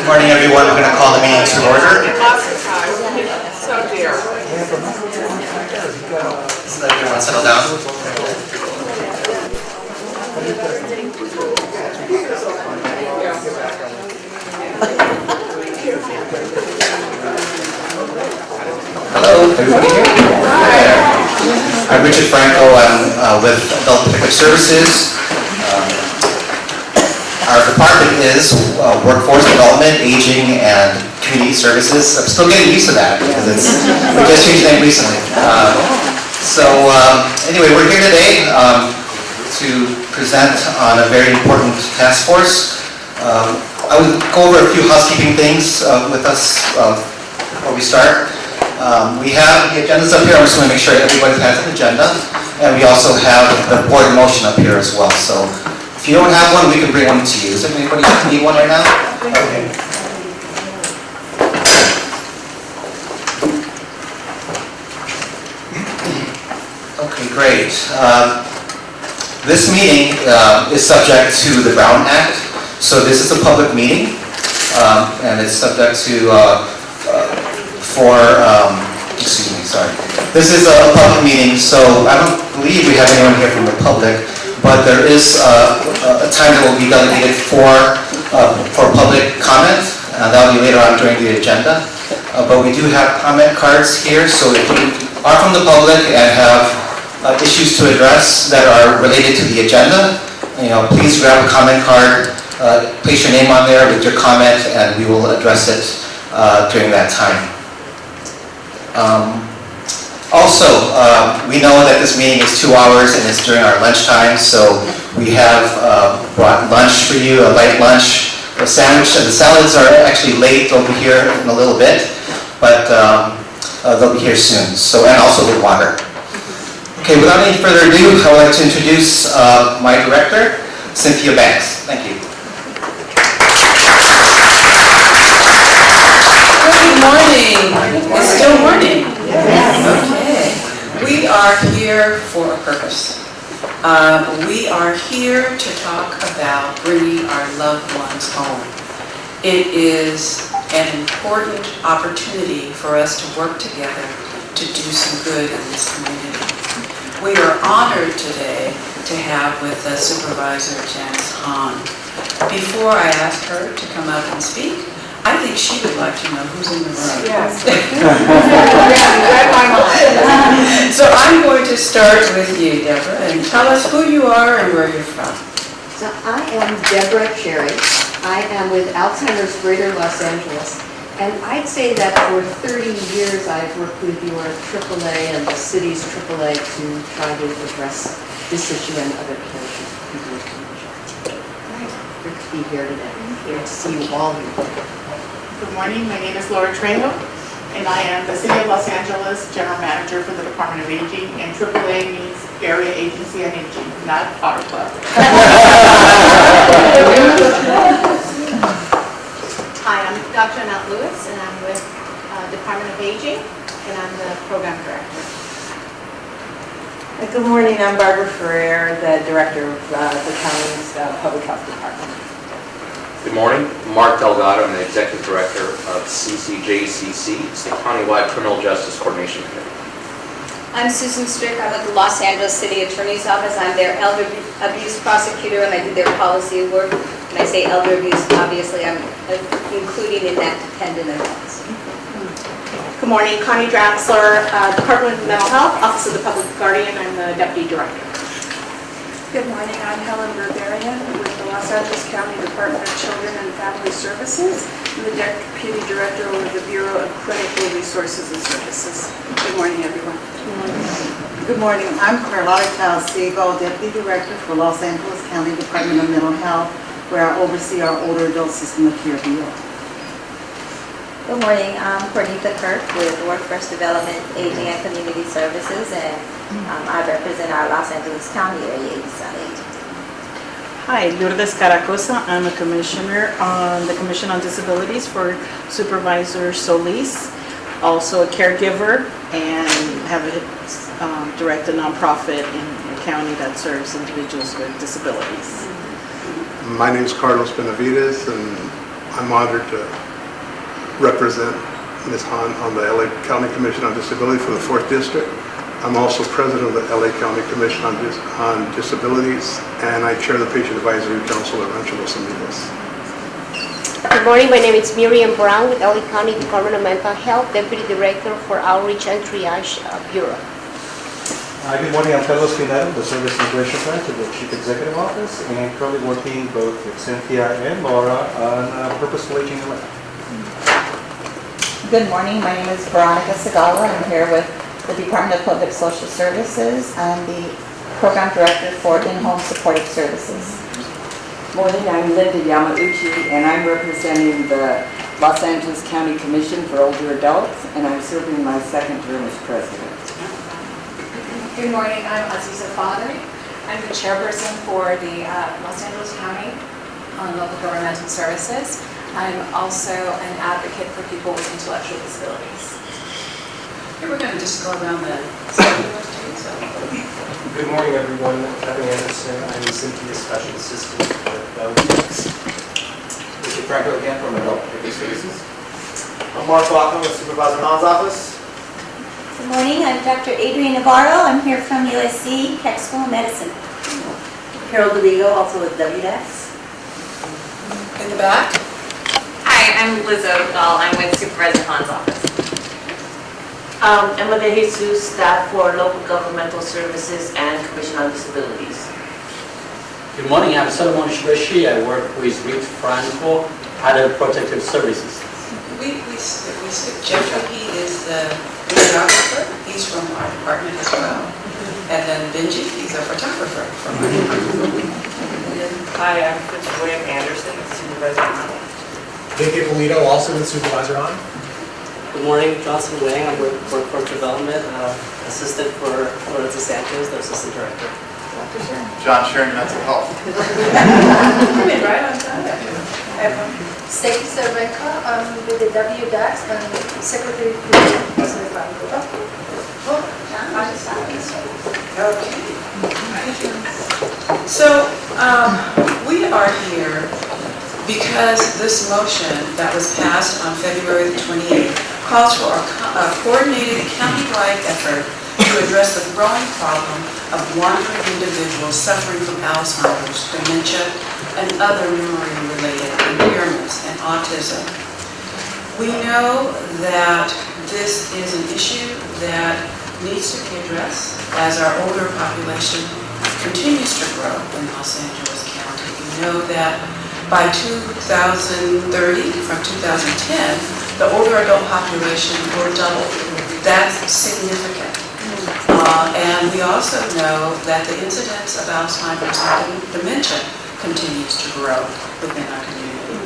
Good morning, everyone. We're going to call the meeting to order. So dear. Let's let everyone settle down. Hello, everybody here? Hi. I'm Richard Franco. I'm with Adult Protective Services. Our department is Workforce Development, Aging, and Community Services. I'm still getting used to that because we just changed the name recently. Anyway, we're here today to present on a very important task force. I will go over a few housekeeping things with us before we start. We have the agendas up here. I'm just going to make sure everybody has an agenda. And we also have the board motion up here as well. So if you don't have one, we can bring one to you. Does anybody need one right now? Okay. Okay, great. This meeting is subject to the Brown Act. So this is a public meeting, and it's subject to This is a public meeting, so I don't believe we have anyone here from the public, but there is a time that will be delegated for public comment. That will be later on during the agenda. But we do have comment cards here, so if you are from the public and have issues to address that are related to the agenda, please grab a comment card, place your name on there with your comment, and we will address it during that time. Also, we know that this meeting is 2 hours and it's during our lunchtime, so we have brought lunch for you, a light lunch, a sandwich, and the salads are actually late. They'll be here in a little bit, but they'll be here soon. And also with water. Okay, without any further ado, I would like to introduce my director, Cynthia Banks. Thank you. Good morning. It's still morning. Okay. We are here for a purpose. We are here to talk about bringing our loved ones home. It is an important opportunity for us to work together to do some good in this community. We are honored today to have with us Supervisor Janice Hahn. Before I ask her to come up and speak, I think she would like to know who's in the room. Yes. So I'm going to start with you, Deborah, and tell us who you are and where you're from. So I am Deborah Cherry. I am with Alzheimer's Greater Los Angeles. And I'd say that for 30 years I've worked with your AAA and the city's AAA to try to address this issue and other cases. Great to be here today. Here to see you all here. Good morning, my name is Laura Trejo, and I am the City of Los Angeles General Manager for the Department of Aging, and AAA means Area Agency on Aging, not Auto Club. Hi, I'm Dr. Annette Lewis, and I'm with Department of Aging, and I'm the Program Director. Good morning, I'm Barbara Ferrer, the Director of the county's Public Health Department. Good morning, Mark Delgado, I'm the Executive Director of CCJCC, it's the Countywide Criminal Justice Coordination Committee. I'm Susan Strick, I'm with the Los Angeles City Attorney's Office. I'm their elder abuse prosecutor and I do their policy work. When I say elder abuse, obviously I'm including in that dependent adults. Good morning, Connie Draxler, Department of Mental Health, Office of the Public Guardian. I'm the Deputy Director. Good morning, I'm Helen Berberian with the Los Angeles County Department of Children and Family Services. I'm the Deputy Director with the Bureau of Clinical Resources and Services. Good morning, everyone. Good morning, I'm Carlotta Calcego, Deputy Director for Los Angeles County Department of Mental Health, where I oversee our older adult system of care bureau. Good morning, I'm Cornita Kirk with Workforce Development, Aging and Community Services, and I represent our Los Angeles County Area Agency on Aging. Hi, Lourdes Caracosa. I'm a commissioner on the Commission on Disabilities for Supervisor Solis, also a caregiver, and have direct a nonprofit in the county that serves individuals with disabilities. My name is Carlos Benavides, and I'm honored to represent Ms. Han on the LA County Commission on Disability for the 4th District. I'm also president of the LA County Commission on Disabilities, and I chair the Patient Advisory Council at Rancho Los Amigos. Good morning, my name is Miriam Brown with LA County Department of Mental Health, Deputy Director for Outreach and Triage Bureau. Good morning, I'm Carlos Pinero, the Service Immigration Branch of the Chief Executive Office, and currently working both with Cynthia and Laura on Purposeful Aging in LA. Good morning, my name is Veronica Segala. I'm here with the Department of Public Social Services. I'm the Program Director for In-Home Supportive Services. Morning, I'm Linda Yamauchi, and I'm representing the Los Angeles County Commission for Older Adults, and I'm serving my second term as president. Good morning, I'm Aziza Fadri. I'm the chairperson for the Los Angeles County on Local Governmental Services. I'm also an advocate for people with intellectual disabilities. Here we're going to just go around the Good morning, everyone. Kevin Anderson. I'm Cynthia's Special Assistant with WX. Mr. Franco again from Adult Protective Services. I'm Mark Walker with Supervisor Han's office. Good morning, I'm Dr. Adrienne Navarro. I'm here from USC Tech School of Medicine. Carol DeVigo, also with WDEX. In the back. Hi, I'm Liz Odagal. I'm with Supervisor Han's office. Emma De Jesus, staff for Local Governmental Services and Commission on Disabilities. Good morning, I'm Solomon Shreshi. I work with Rick Franco, Adult Protective Services. We skipped Jeffrey. He is the videographer. He's from our department as well. And then Benji, he's a photographer from our department. Hi, I'm William Anderson, Supervisor Han. Vicky Polito, also with Supervisor Han. Good morning, Johnson Wang. I'm with Workforce Development, assistant for Lorenzo Sanchez, the assistant director. John Sharon, Mental Health. Come in right on time. Stacy Cervenka, I'm with the WDAX and Secretary for President Franco. Okay. So we are here because this motion that was passed on February the 28th calls for a coordinated county-wide effort to address the growing problem of wandering individuals suffering from Alzheimer's, dementia, and other memory-related impairments and autism. We know that this is an issue that needs to be addressed as our older population continues to grow in Los Angeles County. We know that by 2030, from 2010, the older adult population will double. That's significant. And we also know that the incidence of Alzheimer's and dementia continues to grow within our community.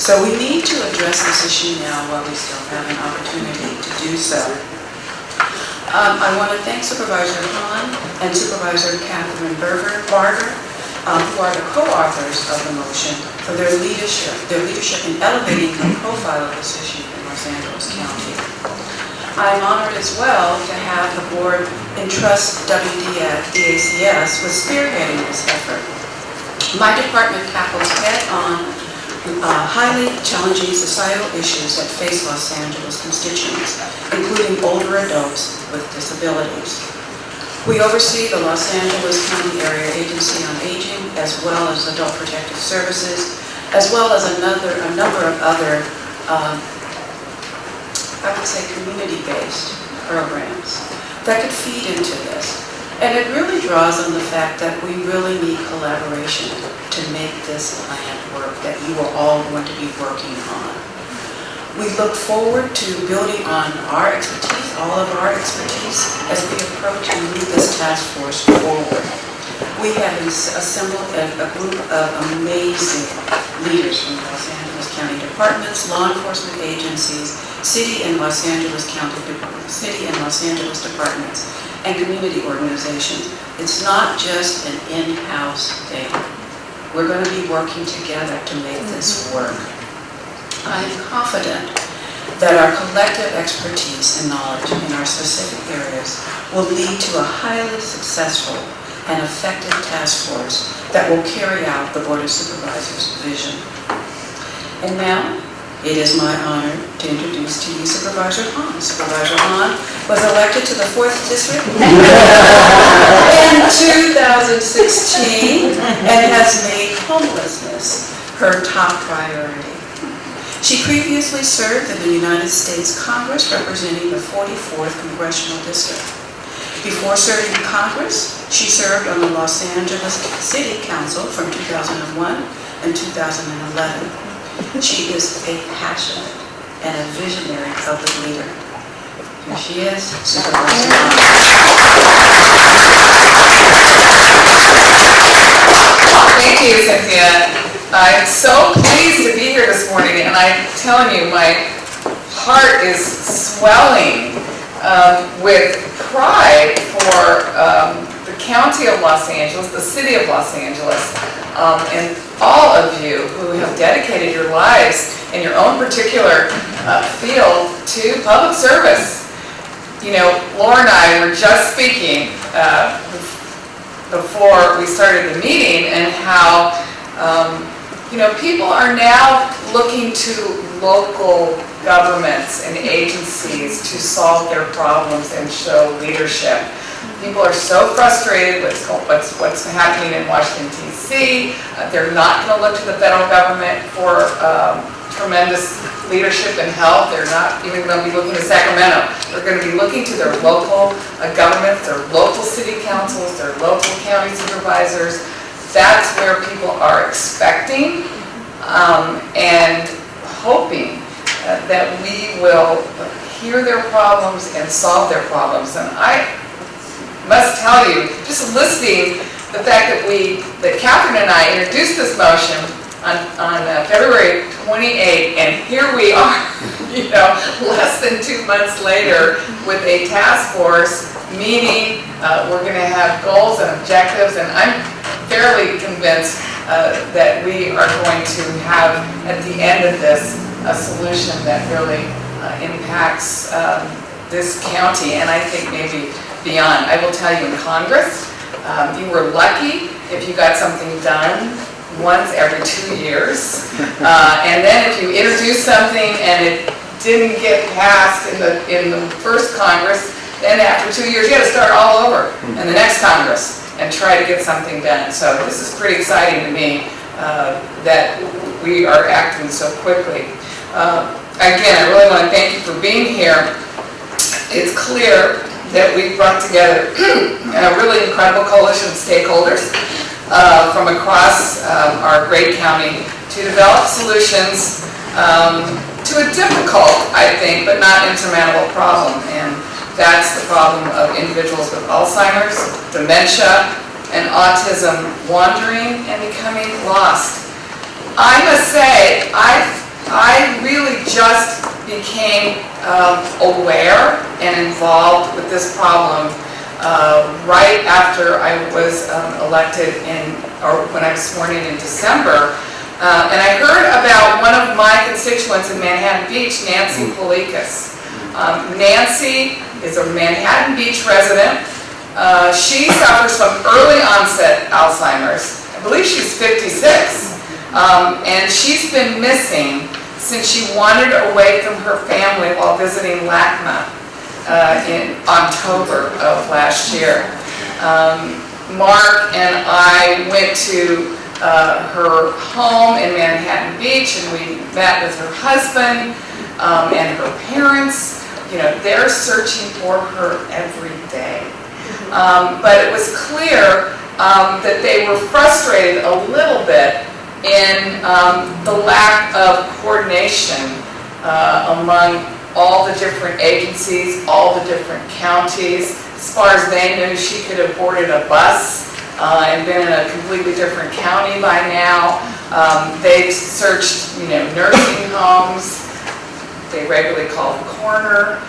So we need to address this issue now while we still have an opportunity to do so. I want to thank Supervisor Han and Supervisor Catherine Barger, who are the co-authors of the motion, for their leadership in elevating the profile of this issue in Los Angeles County. I'm honored as well to have the board entrust WDACS with spearheading this effort. My department tackles head-on highly challenging societal issues that face Los Angeles constituents, including older adults with disabilities. We oversee the Los Angeles County Area Agency on Aging, as well as Adult Protective Services, as well as a number of other, I would say, community-based programs that could feed into this. And it really draws on the fact that we really need collaboration to make this plan work that you are all going to be working on. We look forward to building on our expertise, all of our expertise, as we approach and move this task force forward. We have assembled a group of amazing leaders from Los Angeles County departments, law enforcement agencies, city and Los Angeles departments, and community organizations. It's not just an in-house thing. We're going to be working together to make this work. I am confident that our collective expertise and knowledge in our specific areas will lead to a highly successful and effective task force that will carry out the Board of Supervisors' vision. And now, it is my honor to introduce to you Supervisor Hahn. Supervisor Hahn was elected to the 4th District in 2016 and has made homelessness her top priority. She previously served in the United States Congress representing the 44th Congressional District. Before serving in Congress, she served on the Los Angeles City Council from 2001 and 2011. She is a passionate and a visionary public leader. Here she is, Supervisor Hahn. Thank you, Cynthia. I'm so pleased to be here this morning, and I'm telling you, my heart is swelling with pride for the County of Los Angeles, the City of Los Angeles, and all of you who have dedicated your lives in your own particular field to public service. You know, Laura and I were just speaking before we started the meeting, and how you know, people are now looking to local governments and agencies to solve their problems and show leadership. People are so frustrated with what's happening in Washington, D.C. They're not going to look to the federal government for tremendous leadership and help. They're not even going to be looking to Sacramento. They're going to be looking to their local governments, their local city councils, their local county supervisors. That's where people are expecting and hoping that we will hear their problems and solve their problems. And I must tell you, just listening, the fact that Catherine and I introduced this motion on February 28th, and here we are, you know, less than 2 months later with a task force meeting. We're going to have goals and objectives, and I'm fairly convinced that we are going to have, at the end of this, a solution that really impacts this county, and I think maybe beyond. I will tell you, in Congress, you were lucky if you got something done once every 2 years, and then if you introduced something and it didn't get passed in the first Congress, then after 2 years you had to start all over in the next Congress and try to get something done. So this is pretty exciting to me that we are acting so quickly. Again, I really want to thank you for being here. It's clear that we've brought together a really incredible coalition of stakeholders from across our great county to develop solutions to a difficult, I think, but not insurmountable problem. And that's the problem of individuals with Alzheimer's, dementia, and autism wandering and becoming lost. I must say, I really just became aware and involved with this problem right after I was elected or when I was sworn in December. And I heard about one of my constituents in Manhattan Beach, Nancy Polikas. Nancy is a Manhattan Beach resident. She suffers from early onset Alzheimer's. I believe she's 56. And she's been missing since she wandered away from her family while visiting LACMA in October of last year. Mark and I went to her home in Manhattan Beach, and we met with her husband and her parents. You know, they're searching for her every day. But it was clear that they were frustrated a little bit in the lack of coordination among all the different agencies, all the different counties. As far as they knew, she could have boarded a bus and been in a completely different county by now. They've searched, you know, nursing homes. They regularly call the coroner.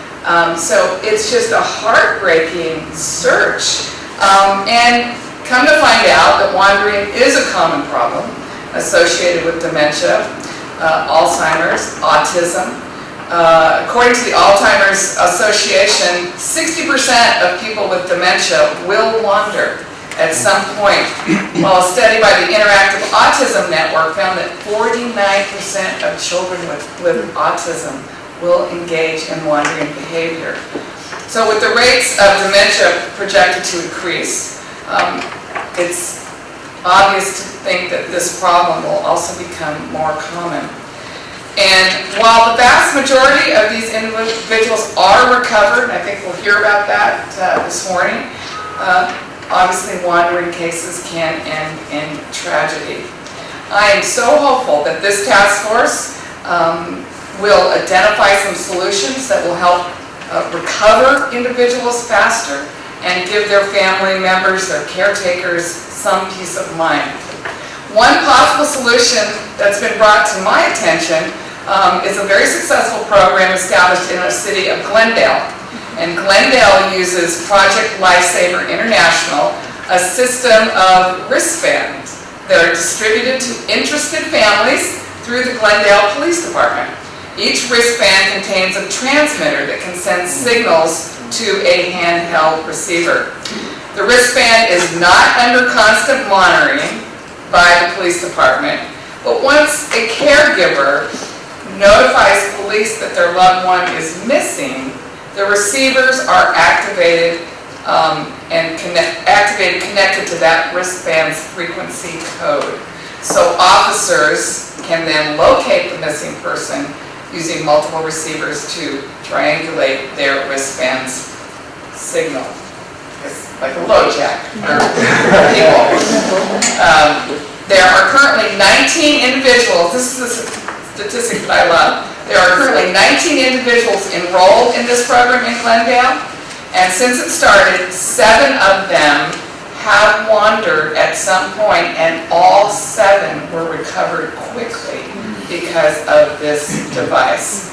So it's just a heartbreaking search. And come to find out that wandering is a common problem associated with dementia, Alzheimer's, autism. According to the Alzheimer's Association, 60% of people with dementia will wander. at some point. Well, a study by the Interactive Autism Network found that 49% of children with autism will engage in wandering behavior. So with the rates of dementia projected to increase, it's obvious to think that this problem will also become more common. And while the vast majority of these individuals are recovered, and I think we'll hear about that this morning, obviously wandering cases can end in tragedy. I am so hopeful that this task force will identify some solutions that will help recover individuals faster and give their family members, their caretakers, some peace of mind. One possible solution that's been brought to my attention is a very successful program established in the city of Glendale. And Glendale uses Project Lifesaver International, a system of wristbands that are distributed to interested families through the Glendale Police Department. Each wristband contains a transmitter that can send signals to a handheld receiver. The wristband is not under constant monitoring by the police department, but once a caregiver notifies police that their loved one is missing, the receivers are activated connected to that wristband's frequency code. So officers can then locate the missing person using multiple receivers to triangulate their wristband's signal. It's like a LoJack for people. There are currently 19 individuals, this is a statistic that I love, there are currently 19 individuals enrolled in this program in Glendale, and since it started, 7 of them have wandered at some point, and all 7 were recovered quickly because of this device.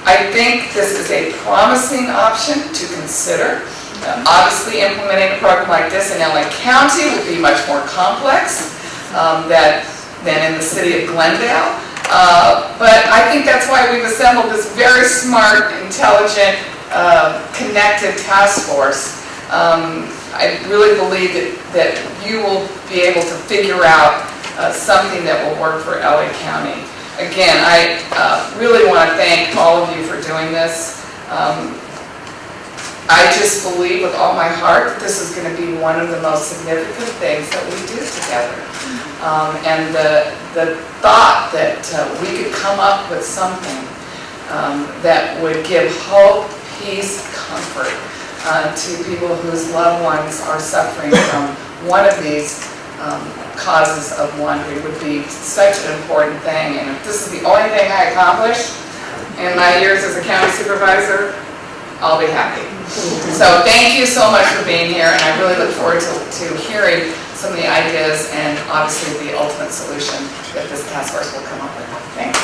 I think this is a promising option to consider. Obviously, implementing a program like this in LA County would be much more complex than in the city of Glendale. But I think that's why we've assembled this very smart, intelligent, connected task force. I really believe that you will be able to figure out something that will work for LA County. Again, I really want to thank all of you for doing this. I just believe with all my heart that this is going to be one of the most significant things that we do together. And the thought that we could come up with something that would give hope, peace, comfort to people whose loved ones are suffering from one of these causes of wandering would be such an important thing. And if this is the only thing I accomplish in my years as a county supervisor, I'll be happy. So thank you so much for being here, and I really look forward to hearing some of the ideas and obviously the ultimate solution that this task force will come up with. Thanks.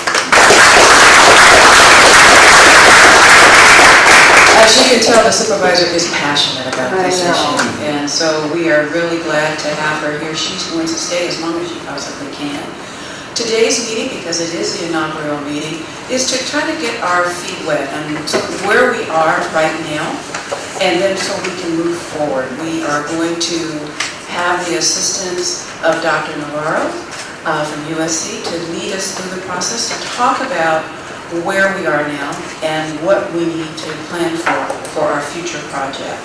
As you can tell, the supervisor is passionate about this issue, and so we are really glad to have her here. She's going to stay as long as she possibly can. Today's meeting, because it is the inaugural meeting, is to try to get our feet wet on where we are right now, and then so we can move forward. We are going to have the assistance of Dr. Navarro from USC to lead us through the process to talk about where we are now and what we need to plan for our future project.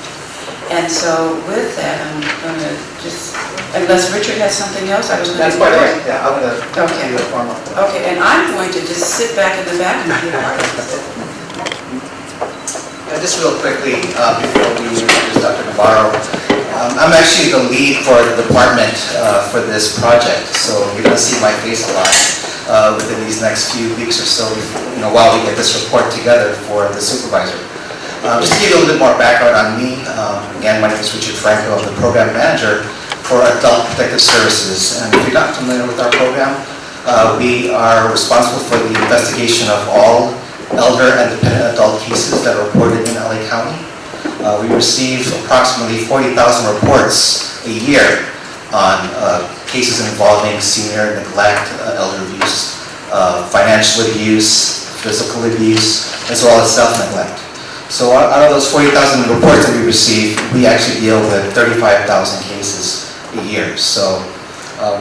And so with that, I'm going to just, unless Richard has something else, I was going to... That's quite all right. Yeah, I'm going to do the form up. Okay, and I'm going to just sit back in the back and be part of this. Just real quickly, before we introduce Dr. Navarro, I'm actually the lead for the department for this project, so you're going to see my face a lot within these next few weeks or so, while we get this report together for the supervisor. Just to give you a little bit more background on me, again, my name is Richard Franco. I'm the program manager for Adult Protective Services. And if you're not familiar with our program, we are responsible for the investigation of all elder and dependent adult cases that are reported in LA County. We receive approximately 40,000 reports a year on cases involving senior neglect, elder abuse, financial abuse, physical abuse, as well as self-neglect. So out of those 40,000 reports that we receive, we actually deal with 35,000 cases a year. So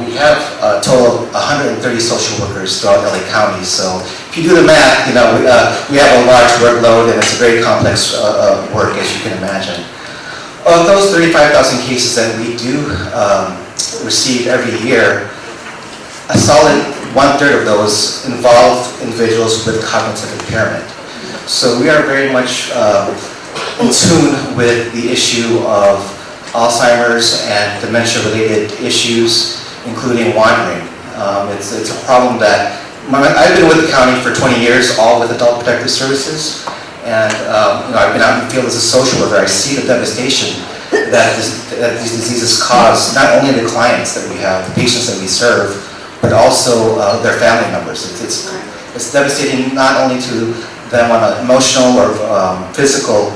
we have a total of 130 social workers throughout LA County. So if you do the math, we have a large workload, and it's a very complex work, as you can imagine. Of those 35,000 cases that we do receive every year, a solid 1/3 of those involve individuals with cognitive impairment. So we are very much in tune with the issue of Alzheimer's and dementia-related issues, including wandering. It's a problem that I've been with the county for 20 years, all with adult protective services, and I've been out in the field as a social worker. I see the devastation that these diseases cause, not only the clients that we have, the patients that we serve, but also their family members. It's devastating not only to them on an emotional or physical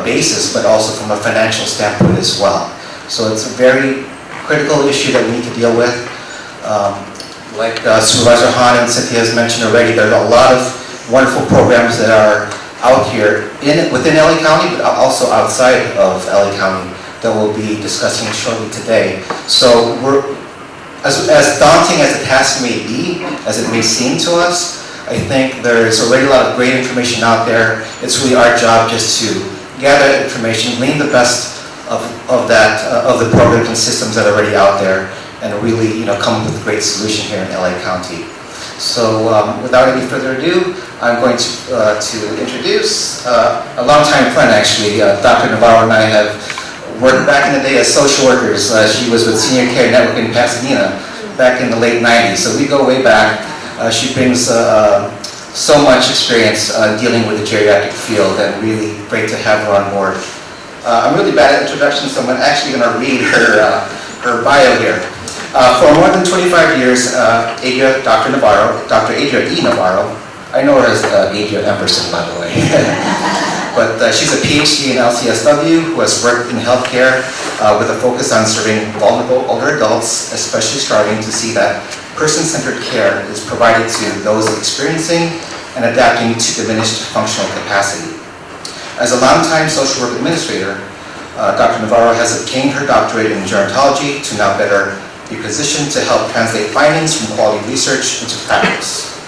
basis, but also from a financial standpoint as well. So it's a very critical issue that we need to deal with. Like Supervisor Hahn and Cynthia has mentioned already, there are a lot of wonderful programs that are out here within LA County, but also outside of LA County that we'll be discussing shortly today. So as daunting as the task may be, as it may seem to us, I think there's already a lot of great information out there. It's really our job just to gather information, glean the best of the programs and systems that are already out there, and really come up with a great solution here in LA County. So without any further ado, I'm going to introduce a longtime friend, actually. Dr. Navarro and I have worked back in the day as social workers. She was with Senior Care Network in Pasadena back in the late 90s, so we go way back. She brings so much experience dealing with the geriatric field, and really great to have her on board. I'm really bad at introductions, so I'm actually going to read her bio here. For more than 25 years, Dr. Adria E. Navarro, I know her as Adria Emerson, by the way, but she's a PhD in LCSW who has worked in healthcare with a focus on serving vulnerable older adults, especially striving to see that person-centered care is provided to those experiencing and adapting to diminished functional capacity. As a longtime social work administrator, Dr. Navarro has obtained her doctorate in gerontology to now better be positioned to help translate findings from quality research into practice.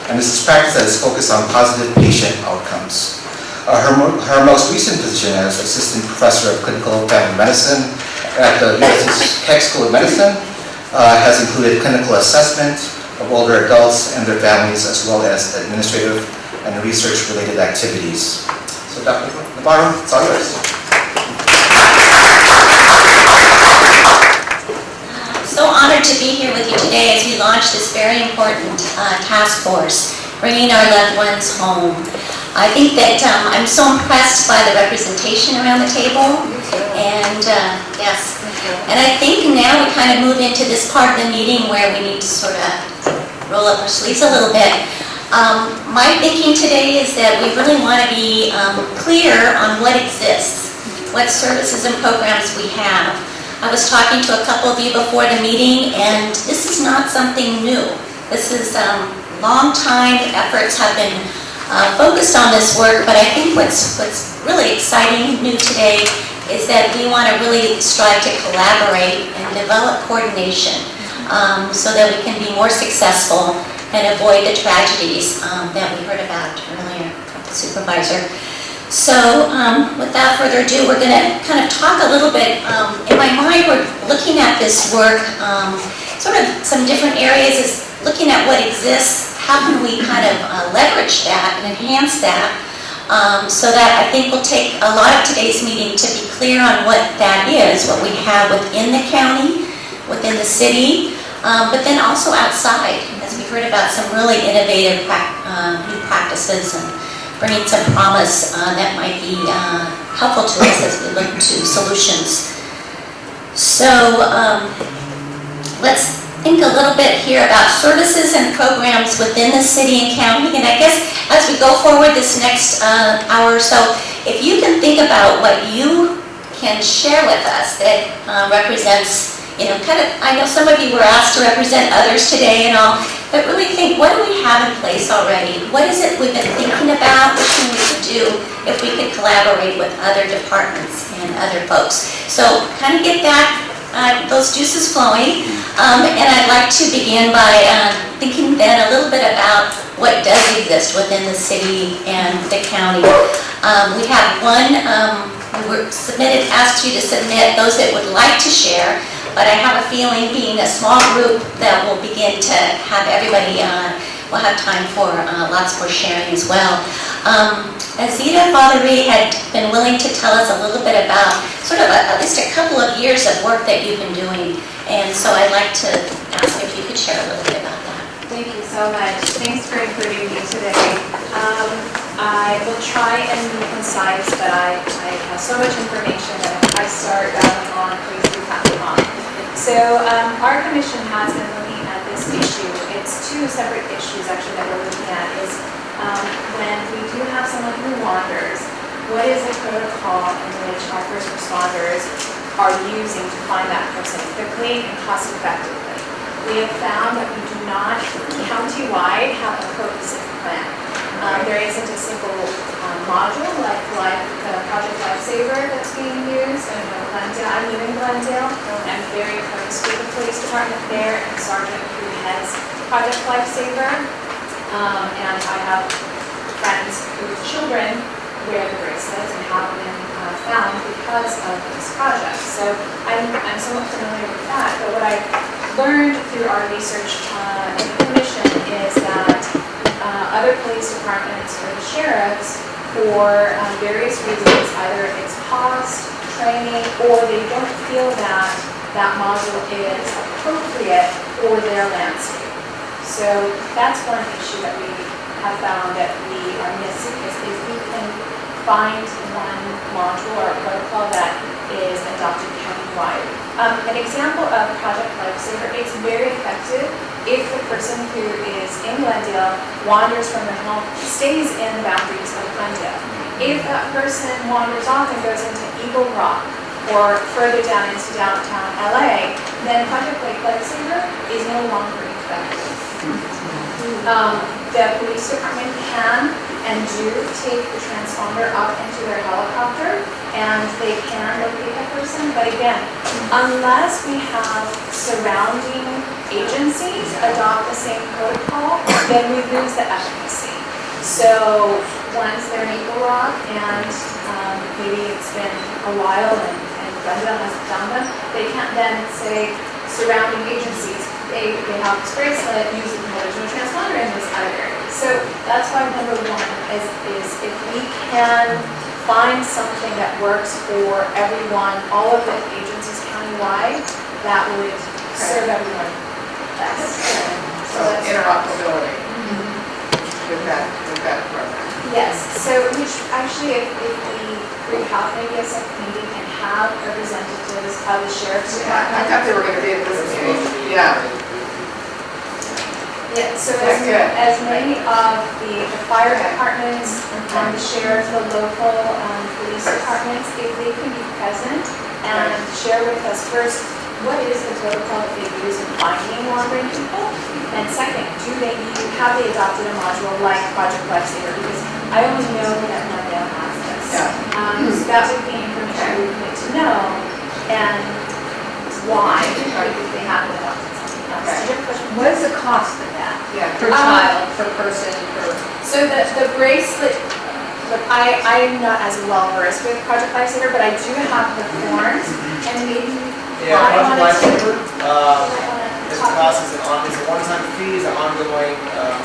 And this is practice that is focused on positive patient outcomes. Her most recent position as Assistant Professor of Clinical Family Medicine at the USC Keck School of Medicine has included clinical assessment of older adults and their families, as well as administrative and research-related activities. So Dr. Navarro, it's all yours. So honored to be here with you today as we launch this very important task force, bringing our loved ones home. I think that I'm so impressed by the representation around the table, and yes, and I think now we kind of move into this part of the meeting where we need to sort of roll up our sleeves a little bit. My thinking today is that we really want to be clear on what exists, what services and programs we have. I was talking to a couple of you before the meeting, and this is not something new. This is long time efforts have been focused on this work, but I think what's really exciting new today is that we want to really strive to collaborate and develop coordination so that we can be more successful and avoid the tragedies that we heard about earlier from the supervisor. So without further ado, we're going to kind of talk a little bit. In my mind, we're looking at this work, sort of some different areas, is looking at what exists, how can we kind of leverage that and enhance that, so that I think we'll take a lot of today's meeting to be clear on what that is, what we have within the county, within the city, but then also outside, as we heard about some really innovative new practices and bringing some promise that might be helpful to us as we look to solutions. So let's think a little bit here about services and programs within the city and county. And I guess as we go forward this next hour or so, if you can think about what you can share with us that represents, kind of, I know some of you were asked to represent others today and all, but really think, what do we have in place already? What is it we've been thinking about, wishing we could do if we could collaborate with other departments and other folks? So kind of get that those juices flowing. And I'd like to begin by thinking then a little bit about what does exist within the city and the county. We have one, asked you to submit those that would like to share, but I have a feeling being a small group that will begin to have everybody, we'll have time for lots more sharing as well. Azita Fathery had been willing to tell us a little bit about sort of at least a couple of years of work that you've been doing, and so I'd like to ask if you could share a little bit about that. Thank you so much. Thanks for including me today. I will try and be concise, but I have so much information that if I start rattling on, please do cut me off. So our commission has been looking at this issue. It's two separate issues actually that we're looking at is when we do have someone who wanders, what is the protocol in which our first responders are using to find that person quickly and cost effectively? We have found that we do not county-wide have a cohesive plan. There isn't a single module like the Project Lifesaver that's being used. I know Glendale, I live in Glendale, and I'm very close to the police department there and Sergeant who heads Project Lifesaver. And I have friends whose children wear the bracelets and have been found because of this project. So I'm somewhat familiar with that, but what I've learned through our research in the commission is that other police departments or the sheriffs, for various reasons, either it's cost, training, or they don't feel that that module is appropriate for their landscape. So that's one issue that we have found that we are missing is we can find one module or protocol that is adopted countywide. An example of Project Lifesaver, it's very effective if the person who is in Glendale wanders from their home, stays in the boundaries of Glendale. If that person wanders off and goes into Eagle Rock or further down into downtown LA, then Project Lifesaver is no longer effective. The police department can and do take the transponder up into their helicopter and they can locate the person, but again, unless we have surrounding agencies adopt the same protocol, then we lose the efficacy. So once they're in Eagle Rock and maybe it's been a while and Glendale hasn't done them, they can't then say surrounding agencies, they have this bracelet, use the original transponder in this other area. So that's why number one is if we can find something that works for everyone, all of the agencies countywide, that would serve everyone best. So interoperability with that program. Yes, so which actually if we have maybe a subcommittee and have representatives of the sheriff's department. I thought they were going to be at this meeting. Yeah. Yeah, so as many of the fire departments, the sheriff, the local police departments, if they can be present and share with us first, what is the protocol that they use in finding wandering people? And second, have they adopted a module like Project Lifesaver? Because I only know that Glendale has this. So that would be information we would need to know and why they haven't adopted something else. Okay. What is the cost of that? Yeah. Per child, per person, per... So the bracelet, look, I'm not as well versed with Project Lifesaver, but I do have the forms and maybe Project Lifesaver, its cost is a one-time fee, is an ongoing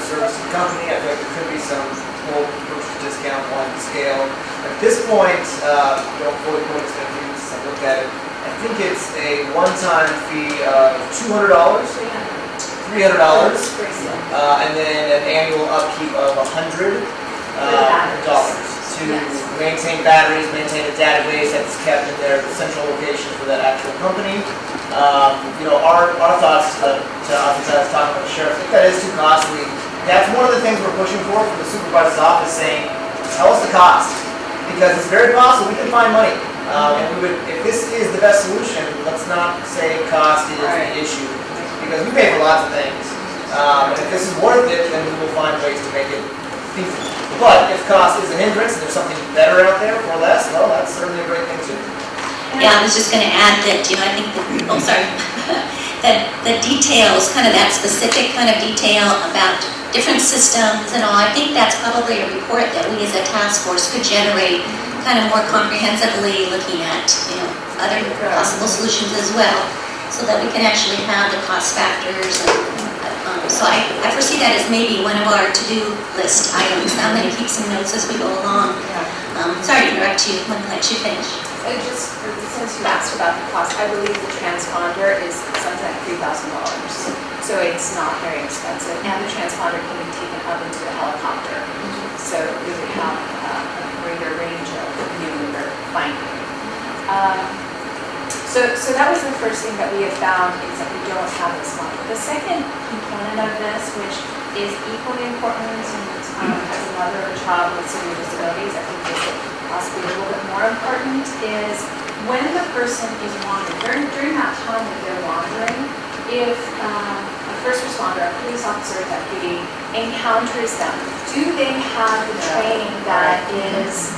service to the company. I feel like there could be some small purchase discount on the scale. At this point, don't fully know what it's going to be since I looked at it. I think it's a one-time fee of $200, $300, and then an annual upkeep of $100 to maintain batteries, maintain a database that's kept in their central location for that actual company. Our thoughts to talking about the sheriff, I think that is too costly. That's one of the things we're pushing for from the supervisor's office, saying, tell us the cost, because it's very possible we can find money. And if this is the best solution, let's not say cost is the issue, because we pay for lots of things. And if this is worth it, then we will find ways to make it feasible. But if cost is a hindrance and there's something better out there for less, well, that's certainly a great thing too. Yeah, I was just going to add that, I think that, oh, sorry, that the details, kind of that specific kind of detail about different systems and all, I think that's probably a report that we as a task force could generate kind of more comprehensively, looking at, other possible solutions as well, so that we can actually have the cost factors. So I foresee that as maybe one of our to-do list items. I'm going to keep some notes as we go along. Sorry to interrupt you. I'm going to let you finish. Just since you asked about the cost, I believe the transponder is something like $3,000. So it's not very expensive. And the transponder can be taken up into the helicopter. So we would have a greater range of maneuver finding. So that was the first thing that we have found, is that we don't have this model. The second component of this, which is equally important, and as a mother of a child with severe disabilities, I think this is possibly a little bit more important, is when the person is wandering, during that time that they're wandering, if a first responder, a police officer, a deputy encounters them, do they have the training that is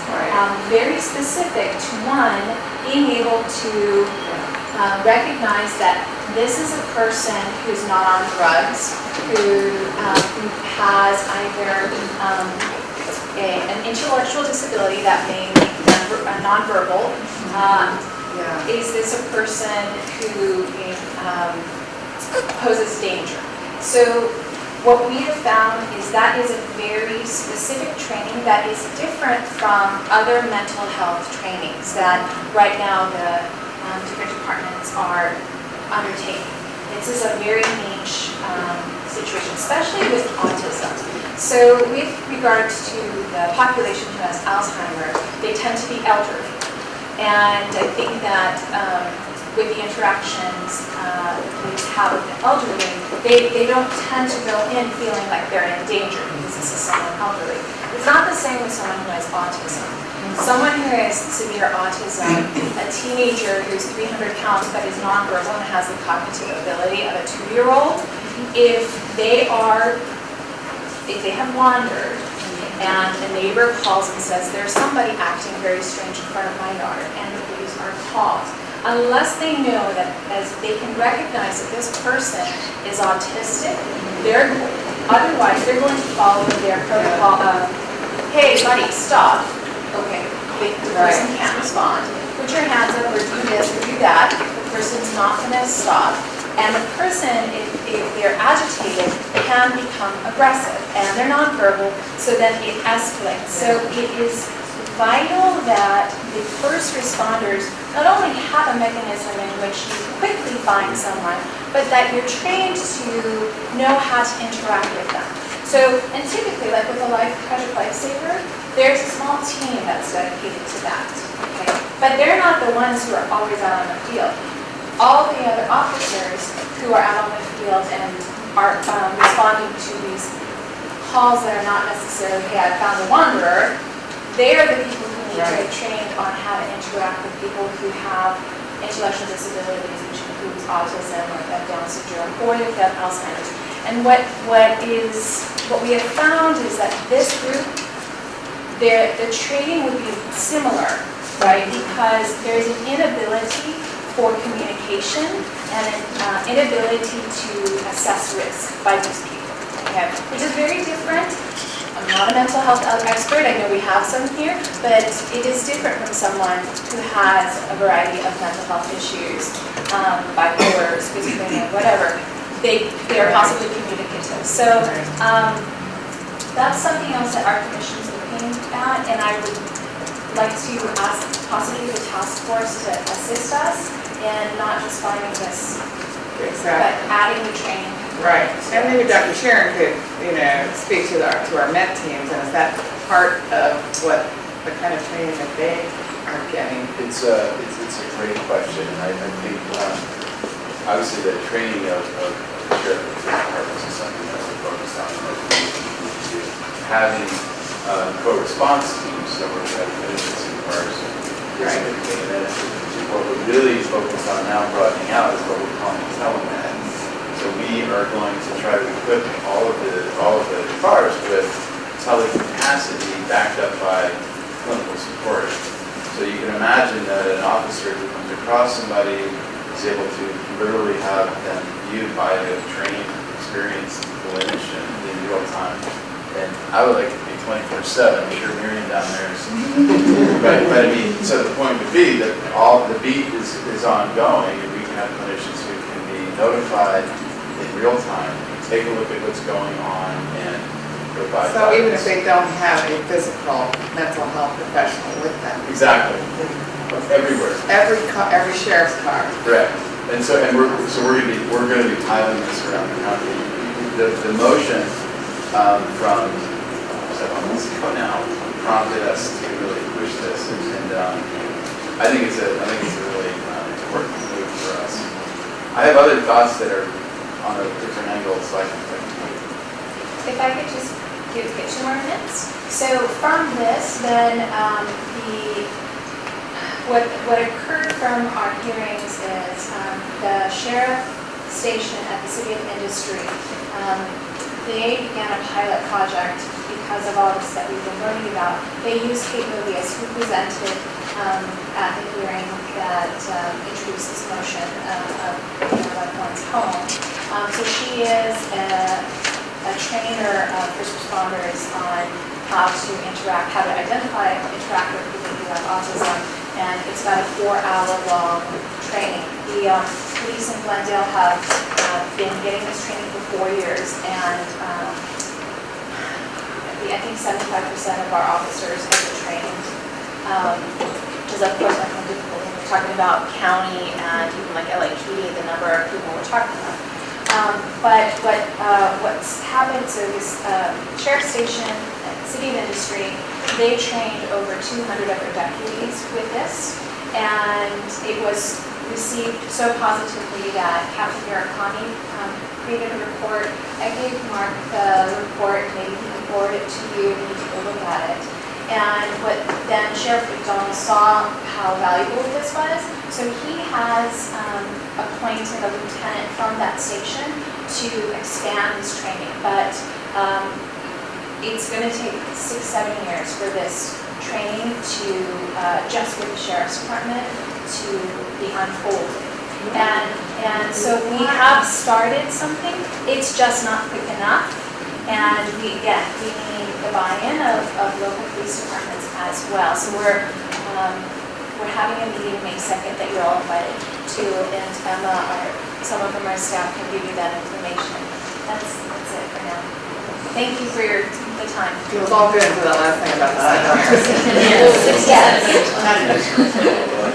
very specific to one, being able to recognize that this is a person who's not on drugs, who has either an intellectual disability that may make them nonverbal. Is this a person who poses danger? So what we have found is that is a very specific training that is different from other mental health trainings that right now the different departments are undertaking. This is a very niche situation, especially with autism. So with regards to the population who has Alzheimer's, they tend to be elderly. And I think that with the interactions police have with the elderly, they don't tend to go in feeling like they're in danger because this is someone elderly. It's not the same with someone who has autism. Someone who has severe autism, a teenager who's 300 pounds but is nonverbal and has the cognitive ability of a 2-year-old, if they have wandered and a neighbor calls and says there's somebody acting very strange in front of my yard and the police are called, unless they know that as they can recognize that this person is autistic, otherwise they're going to follow their protocol of, hey buddy, stop. Okay, the person can't respond. Put your hands up or do this or do that. The person's not going to stop. And the person, if they're agitated, can become aggressive. And they're nonverbal, so then it escalates. So it is vital that the first responders not only have a mechanism in which you quickly find someone, but that you're trained to know how to interact with them. So, and typically, like with a Project Lifesaver, there's a small team that's dedicated to that, okay? But they're not the ones who are always out on the field. All the other officers who are out on the field and are responding to these calls that are not necessarily, hey, I found a wanderer, they are the people who need to be trained on how to interact with people who have intellectual disabilities, which includes autism or Down syndrome, or if they have Alzheimer's. And what we have found is that this group, the training would be similar, right? Because there's an inability for communication and an inability to assess risk by these people, okay? Which is very different. I'm not a mental health expert, I know we have some here, but it is different from someone who has a variety of mental health issues, bipolar, schizophrenia, whatever. They are possibly communicative. So that's something else that our commission is looking at, and I would like to ask possibly the task force to assist us in not just finding this, but adding the training. Right, and maybe Dr. Sharon could, speak to our MET teams, and is that part of what the kind of training that they are getting? It's a great question, and I think obviously the training of the sheriff and police departments is something that we're focused on. Having co-response teams, so we're going to have emergency cars and what we're really focused on now, broadening out, is what we're calling telemed. So we are going to try to equip all of the cars with telecapacity backed up by clinical support. So you can imagine that an officer who comes across somebody is able to literally have them viewed by a trained, experienced clinician in real time. And I would like it to be 24/7. I'm sure Miriam down there is. But I mean, so the point would be that all the beat is ongoing, and we can have clinicians who can be notified in real time, take a look at what's going on, and provide. So even if they don't have a physical mental health professional with them. Exactly. Everywhere. Every sheriff's car. Correct. And we're going to be piloting this around the country. The motion from 7 months ago now prompted us to really push this, and I think it's a really important move for us. I have other thoughts that are on a different angle, so I can. If I could just get 2 more minutes. So from this, then what occurred from our hearings is the sheriff station at the City of Industry, they began a pilot project because of all this that we've been learning about. They used Kate Mobius, who presented at the hearing that introduced this motion of bringing our loved ones home. So she is a trainer of first responders on how to interact, how to identify and interact with people who have autism, and it's about a 4-hour-long training. The police in Glendale have been getting this training for 4 years, and I think 75% of our officers have been trained, which is of course much more difficult when we're talking about county and even like LAPD, the number of people we're talking about. But what's happened, so this sheriff's station at City of Industry, they trained over 200 of their deputies with this, and it was received so positively that Captain Murakami created a report. I gave Mark the report, maybe he can forward it to you and you can go look at it. And what then Sheriff McDonald saw how valuable this was, so he has appointed a lieutenant from that station to expand this training. But it's going to take 6-7 years for this training to, just with the Sheriff's Department, to be unfolded. And so we have started something, it's just not quick enough. And we need the buy-in of local police departments as well. So we're having a meeting May 2nd that you're all invited to, and Emma, some of our staff can give you that information. That's it for now. Thank you for the time. It was all good for that last thing about the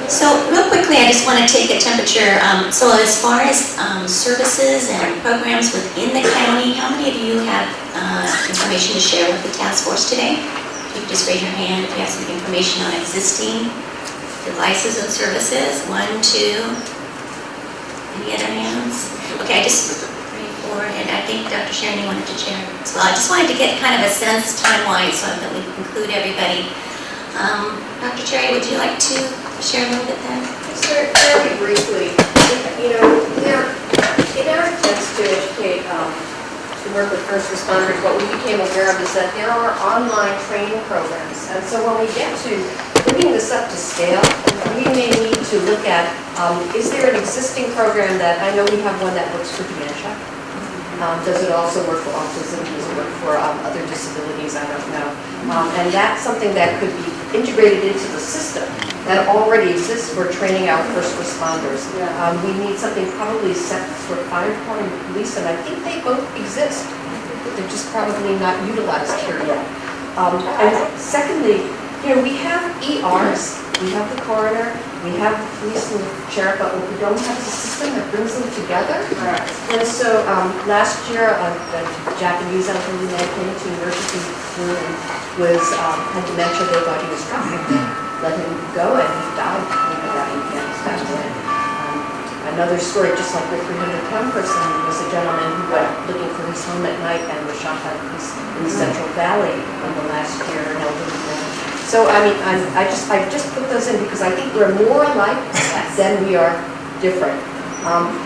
So real quickly, I just want to take a temperature. So as far as services and programs within the county, how many of you have information to share with the task force today? You can just raise your hand if you have some information on existing devices and services. 1, 2. Any other hands? Okay, I just 3, 4, and I think Dr. Sharon, you wanted to share as well. I just wanted to get kind of a sense time-wise so that we include everybody. Dr. Cherry, would you like to share a little bit then? Very briefly, in our attempts to educate, to work with first responders, what we became aware of is that there are online training programs. And so when we get to bringing this up to scale, we may need to look at, is there an existing program that, I know we have one that works for dementia. Does it also work for autism? Does it work for other disabilities? I don't know. And that's something that could be integrated into the system that already exists for training our first responders. We need something probably set for fire department and police, and I think they both exist. They're just probably not utilized here yet. And secondly, we have ERs, we have the coroner, we have the police and the sheriff, but we don't have a system that brings them together. And so last year, a Japanese elderly man came into the emergency room and had dementia. They thought he was drunk. Let him go, and he died. That was it. Another story, just like the 300-pound person, was a gentleman who went looking for his home at night and was shot by police in the Central Valley in the last year, an elderly man. So, I mean, I just put those in because I think we're more alike than we are different.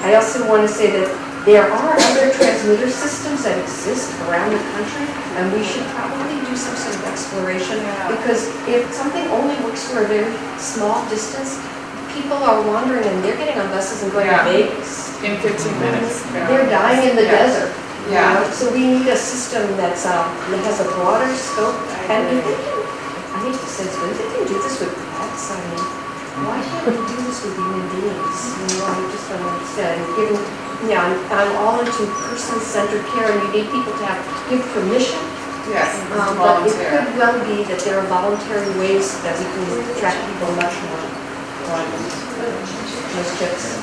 I also want to say that there are other transmitter systems that exist around the country, and we should probably do some sort of exploration, because if something only works for a very small distance, people are wandering and they're getting on buses and going to Vegas. In 15 minutes. They're dying in the desert. you Yeah. know? So we need a system that has a broader scope, and if they can, I hate to say this, but if they can do this with pets, I mean, why can't we do this with human beings? You know, I just don't understand. Given, I'm all into person-centered care, and you need people to give permission. Yes, But it could well be that there are voluntary ways that we can attract people much more. Those tips.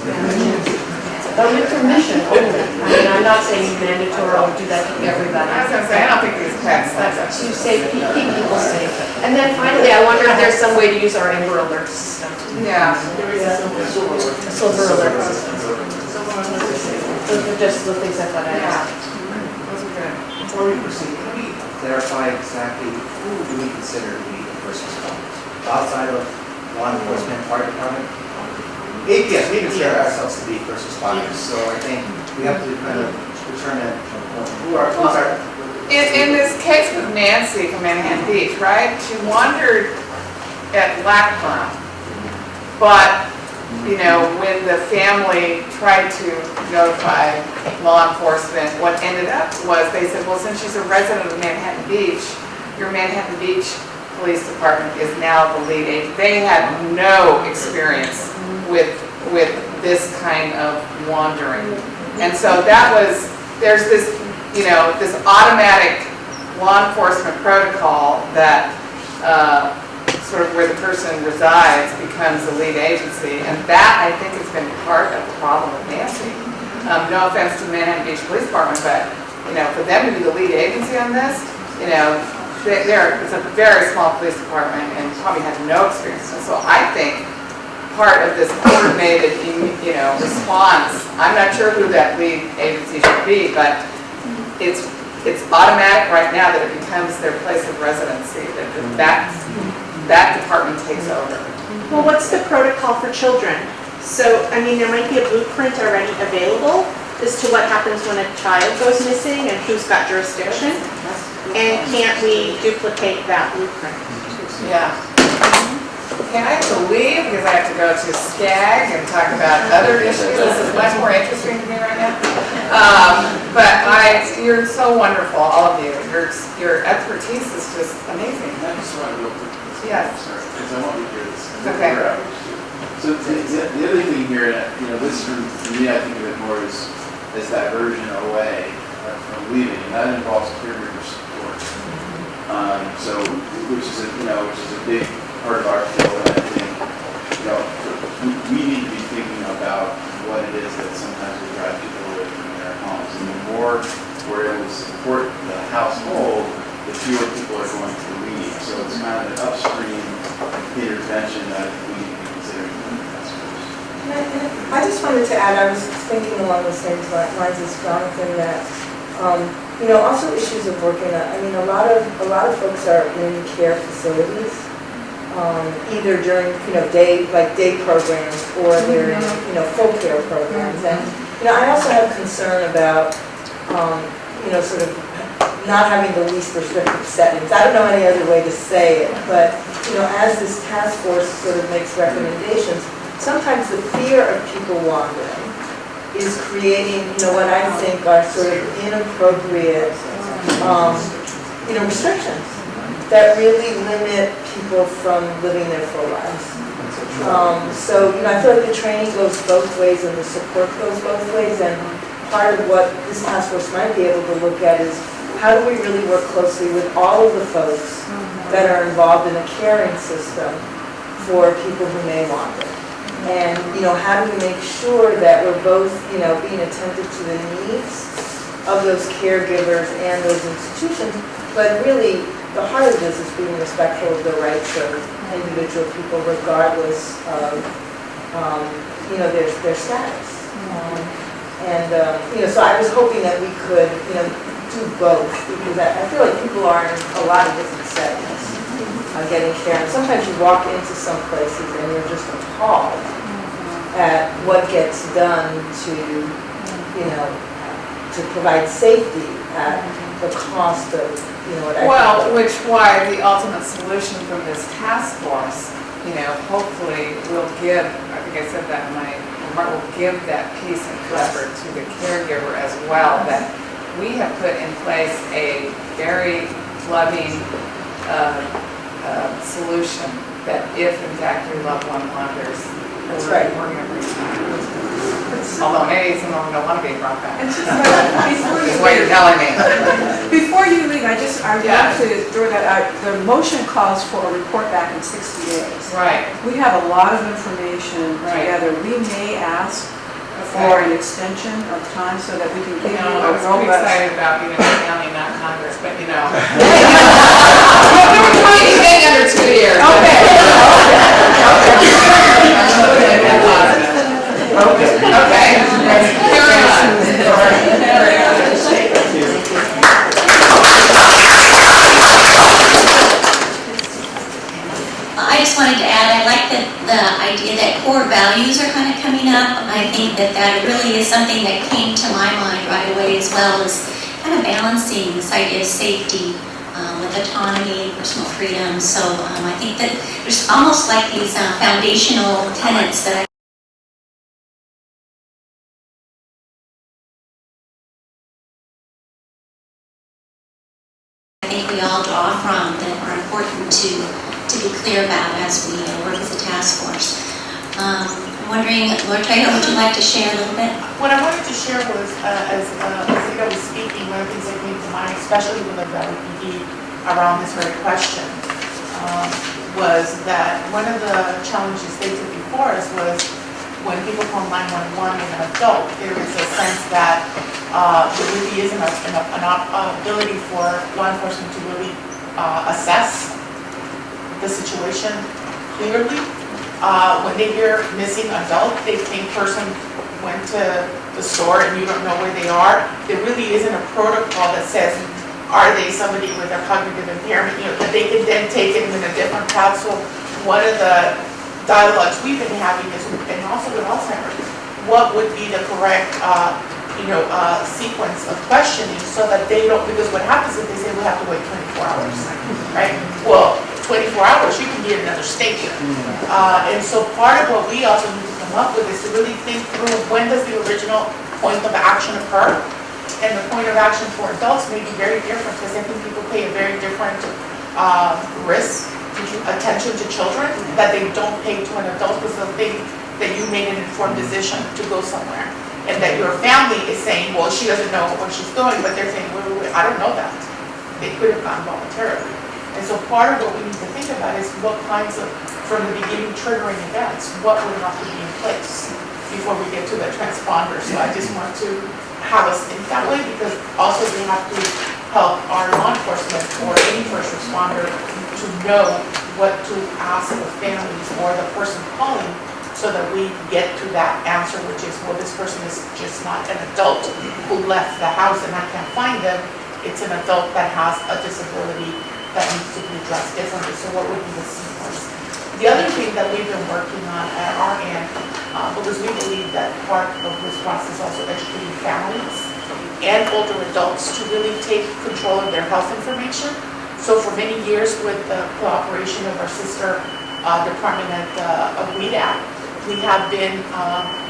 But with permission only. I mean, I'm not saying mandatory or do that to everybody. I was gonna say, I don't think these pets, that's To save, keep people safe. And then finally, I wonder if there's some way to use our Amber Alert system. Yeah. A silver alert system. Those are just the things I thought I'd ask. Those are good. Before we proceed, can we clarify exactly who do we consider to be the first responders? Outside of law enforcement, fire department? Yes, we consider ourselves to be first responders, so I think we have to kind of determine who's our... In this case with Nancy from Manhattan Beach, right, she wandered at Blackburn, but, you know, when the family tried to notify law enforcement, what ended up was they said, well, since she's a resident of Manhattan Beach, your Manhattan Beach Police Department is now the lead agent. They had no experience with this kind of wandering. And so there's this, you know, this automatic law enforcement protocol that sort of where the person resides becomes the lead agency. And that, I think, has been part of the problem with Nancy. No offense to the Manhattan Beach Police Department, but, you know, for them to be the lead agency on this, you know, it's a very small police department and probably had no experience. And so I think part of this coordinated, you know, response, I'm not sure who that lead agency should be, but it's automatic right now that it becomes their place of residency, that department takes over. Well, what's the protocol for children? So, I mean, there might be a blueprint already available as to what happens when a child goes missing and who's got jurisdiction. And can't we duplicate that blueprint? Yeah. Okay, I have to leave because I have to go to SCAG and talk about other issues. This is much more interesting to me right now. But you're so wonderful, all of you. Your expertise is just amazing. I just want to real quick. Yes. Sorry, because I want to hear this. Okay. So the other thing here, you know, this for me, I think of it more as diversion away from leaving, and that involves caregiver support. Which is a big part of our field, and I think, you know, we need to be thinking about what it is that sometimes we drive people away from their homes. And the more we're able to support the household, the fewer people are going to leave. So it's kind of an upstream intervention that we need to be considering. I just wanted to add, I was thinking along the same lines as Jonathan, that you know, also issues of working. I mean, a lot of folks are in care facilities, either during day programs, or they're in full care programs. And I also have concern about sort of not having the least restrictive settings. I don't know any other way to say it, but as this task force sort of makes recommendations, sometimes the fear of people wandering is creating, what I think are sort of inappropriate, restrictions that really limit people from living their full lives. So, I feel like the training goes both ways and the support goes both ways, and part of what this task force might be able to look at is how do we really work closely with all of the folks that are involved in a caring system for people who may wander. And, how do we make sure that we're both, being attentive to the needs of those caregivers and those institutions, but really, the heart of this is being respectful of the rights of individual people regardless of, their status. So I was hoping that we could, do both, because I feel like people are in a lot of different settings getting care. And sometimes you walk into some places and you're just appalled at what gets done to, to provide safety at the cost of, what I. Well, which why the ultimate solution from this task force, hopefully will give, I think I said that in my remark, will give that peace and comfort to the caregiver as well, that we have put in place a very loving solution that if in fact your loved one wanders, That's right. we're going to bring them. Although maybe some of them don't want to be brought back. And just before Is what you're telling me. Before you leave, I would like to throw that out. The motion calls for a report back in 60 days. Right. We have a lot of information together. We may ask for an extension of time so that we can give you I a was pretty robust. excited about being in the county, not Congress, but anything under 2 years. Okay. I just wanted to add, I like the idea that core values are kind of coming up. I think that really is something that came to my mind right away, as well as kind of balancing this idea of safety with autonomy and personal freedom. So I think that there's almost like these foundational tenets that I think we all draw from that are important to be clear about as we work as a task force. I'm wondering, Lord Trejo, would you like to share a little bit? What I wanted to share was, as Zita was speaking, one of the things that came to mind, especially with the WPD around this very question, was that one of the challenges they took before us was when people call 911 as an adult, there is a sense that there really isn't an ability for law enforcement to really assess the situation clearly. When they hear missing adult, they think person went to the store and you don't know where they are. There really isn't a protocol that says, are they somebody with a cognitive impairment, that they can then take them in a different path. So one of the dialogues we've been having is, and also with Alzheimer's, what would be the correct sequence of questioning so that they don't, because what happens is they say we have to wait 24 hours, right? Well, 24 hours, you can be in another state. And so part of what we also need to come up with is to really think through when does the original point of action occur? And the point of action for adults may be very different because I think people pay a very different risk, attention to children that they don't pay to an adult because they'll think that you made an informed decision to go somewhere. And that your family is saying, well, she doesn't know what she's doing, but they're saying, wait, I don't know that. They could have gone voluntarily. And so part of what we need to think about is what kinds of, from the beginning, triggering events, what would have to be in place before we get to the transponder. So I just want to have us think that way because also we have to help our law enforcement or any first responder to know what to ask the families or the person calling so that we get to that answer, which is, well, this person is just not an adult who left the house and I can't find them. It's an adult that has a disability that needs to be addressed differently. So what would be the sequence? The other thing that we've been working on at our end, because we believe that part of this process is also educating families and older adults to really take control of their health information. So for many years with the cooperation of our sister department of WEDAC, we have been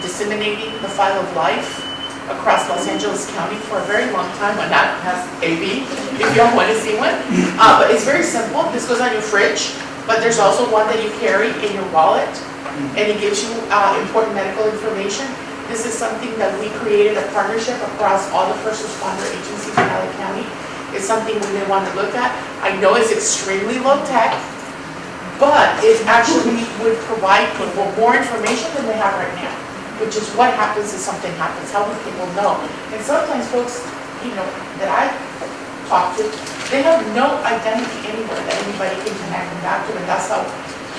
disseminating the file of life across Los Angeles County for a very long time, and that has AV, if you all want to see one. But it's very simple. This goes on your fridge, but there's also one that you carry in your wallet, and it gives you important medical information. This is something that we created a partnership across all the first responder agencies in LA County. It's something we didn't want to look at. I know it's extremely low tech, but it actually would provide people more information than they have right now, which is what happens if something happens, how would people know? And sometimes folks, that I talk to, they have no identity anywhere that anybody can connect them back to, and that's how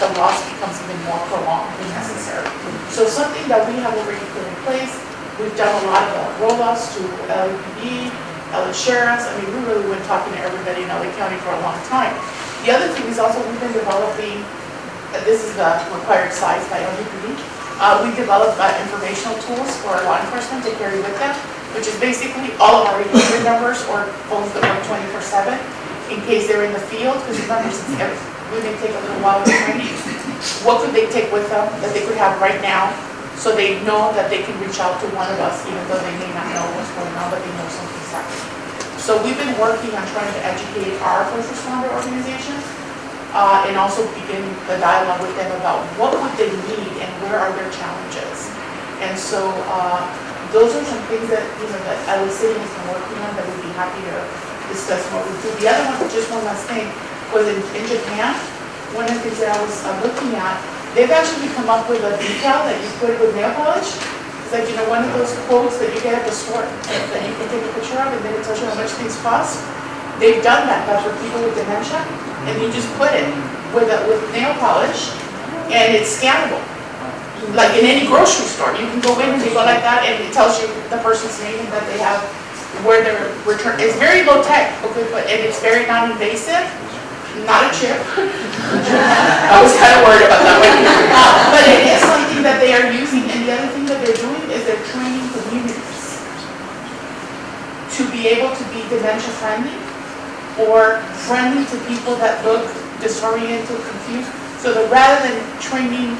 the loss becomes even more prolonged and necessary. So something that we have already put in place, we've done a lot of roll-ups to LAPD, LA Sheriffs. I mean, we really been talking to everybody in LA County for a long time. The other thing is also we've been developing, this is the required size by LAPD. We developed informational tools for law enforcement to carry with them. which is basically all of our 800 numbers or phones that work 24/7 in case they're in the field, because remember, we may take a little while to train. What could they take with them that they could have right now, so they know that they can reach out to one of us, even though they may not know what's going on, but they know something's happening. So we've been working on trying to educate our first responder organization, and also begin the dialogue with them about what would they need and where are their challenges. And so those are some things that, that LA City has been working on that we'd be happy to discuss more with you. The other one, just one last thing, was in Japan. One of the things that I was looking at, they've actually come up with a decal that you put with nail polish. It's like, one of those quotes that you get at the store that you can take a picture of and then it tells you how much things cost. They've done that, but for people with dementia, and you just put it with nail polish and it's scannable. Like in any grocery store, you can go in and you go like that and it tells you the person's name and that they have where their return. It's very low tech, okay, and it's very non-invasive. Not a chip. I was kind of worried about that one. But it is something that they are using, and the other thing that they're doing is they're training communities to be able to be dementia friendly or friendly to people that look disoriented, confused. So that rather than training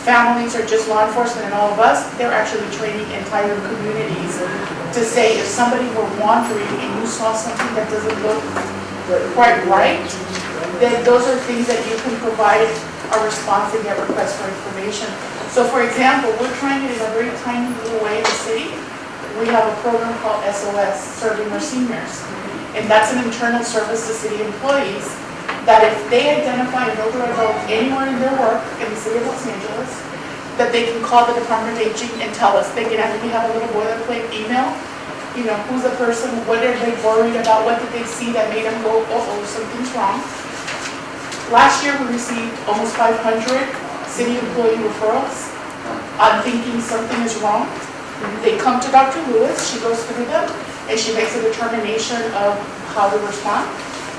families or just law enforcement and all of us, they're actually training entire communities to say if somebody were wandering and you saw something that doesn't look quite right, then those are things that you can provide a response and get requests for information. So for example, we're trying it in a very tiny little way in the city. We have a program called SOS, Serving Our Seniors. And that's an internal service to city employees that if they identify an older adult anywhere in their work in the city of Los Angeles, that they can call the Department of Aging and tell us. They can actually have a little boilerplate email. Who's the person, what are they worried about, what did they see that made them go, oh, something's wrong. Last year, we received almost 500 city employee referrals on thinking something is wrong. They come to Dr. Lewis, she goes through them, and she makes a determination of how to respond.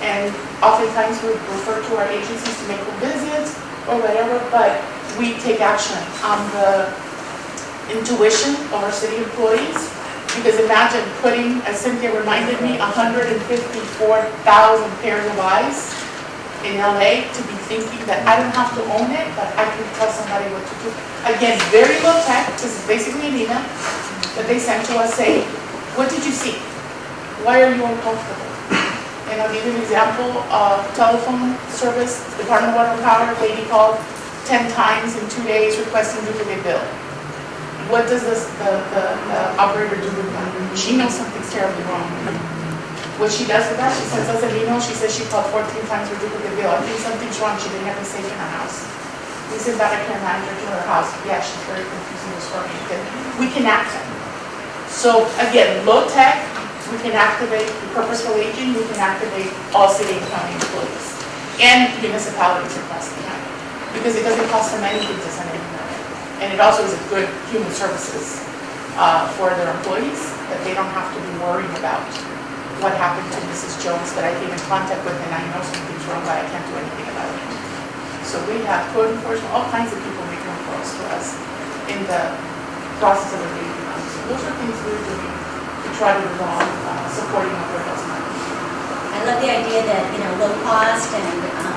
And oftentimes, we refer to our agencies to make the visits or whatever, but we take action on the intuition of our city employees. Because imagine putting, as Cynthia reminded me, 154,000 pairs of eyes in LA to be thinking that I don't have to own it, but I can tell somebody what to do. Again, very low tech. This is basically an email that they sent to us saying, what did you see? Why are you uncomfortable? And I'll give you an example of telephone service, Department of Water and Power, lady called 10 times in 2 days requesting duplicate bill. What does the operator do with that? She knows something's terribly wrong. What she does with that, she sends us an email, she says she called 14 times for duplicate bill. I think something's wrong, she didn't have a safe in her house. We sent out a care manager to her house. Yeah, she's very confusing this for me. We can act it. So again, low tech, we can activate purposeful aging, we can activate all city and county employees and municipalities across the county. Because it doesn't cost them anything to send an email. And it also is a good human services for their employees, that they don't have to be worrying about what happened to Mrs. Jones that I came in contact with and I know something's wrong, but I can't do anything about it. So we have code enforcement, all kinds of people making referrals to us in the process of engaging them. So those are things we're doing to try to resolve supporting our health management. I love the idea that, low cost and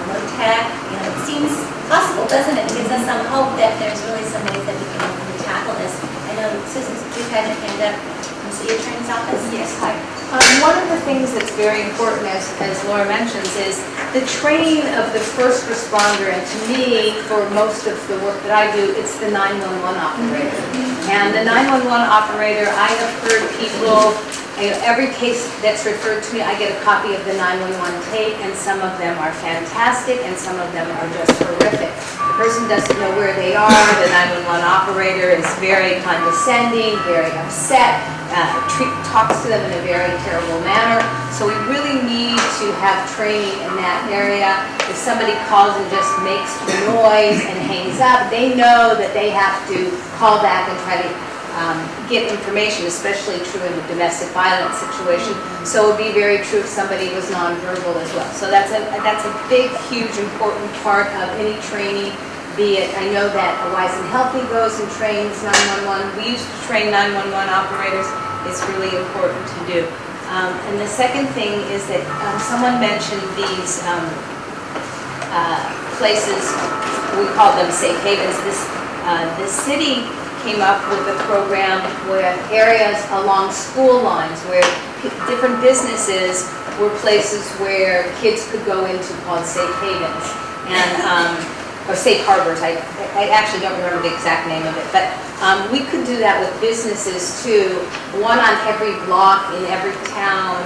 low tech, it seems possible, doesn't it? It gives us some hope that there's really some ways that we can hopefully tackle this. I know, Susan, you've had your hand up from the city attorney's office. Yes, hi. One of the things that's very important, as Laura mentions, is the training of the first responder. And to me, for most of the work that I do, it's the 911 operator. And the 911 operator, I have heard people, every case that's referred to me, I get a copy of the 911 tape, and some of them are fantastic, and some of them are just horrific. The person doesn't know where they are, the 911 operator is very condescending, very upset, talks to them in a very terrible manner. So we really need to have training in that area. If somebody calls and just makes noise and hangs up, they know that they have to call back and try to get information, especially true in a domestic violence situation. So it would be very true if somebody was nonverbal as well. So that's a big, huge, important part of any training. Be it, I know that Wise and Healthy goes and trains 911. We used to train 911 operators. is really important to do. And the second thing is that someone mentioned these places, we call them safe havens. The city came up with a program where areas along school lines where different businesses were places where kids could go into called safe havens and or safe harbors. I actually don't remember the exact name of it, but we could do that with businesses too. One on every block in every town,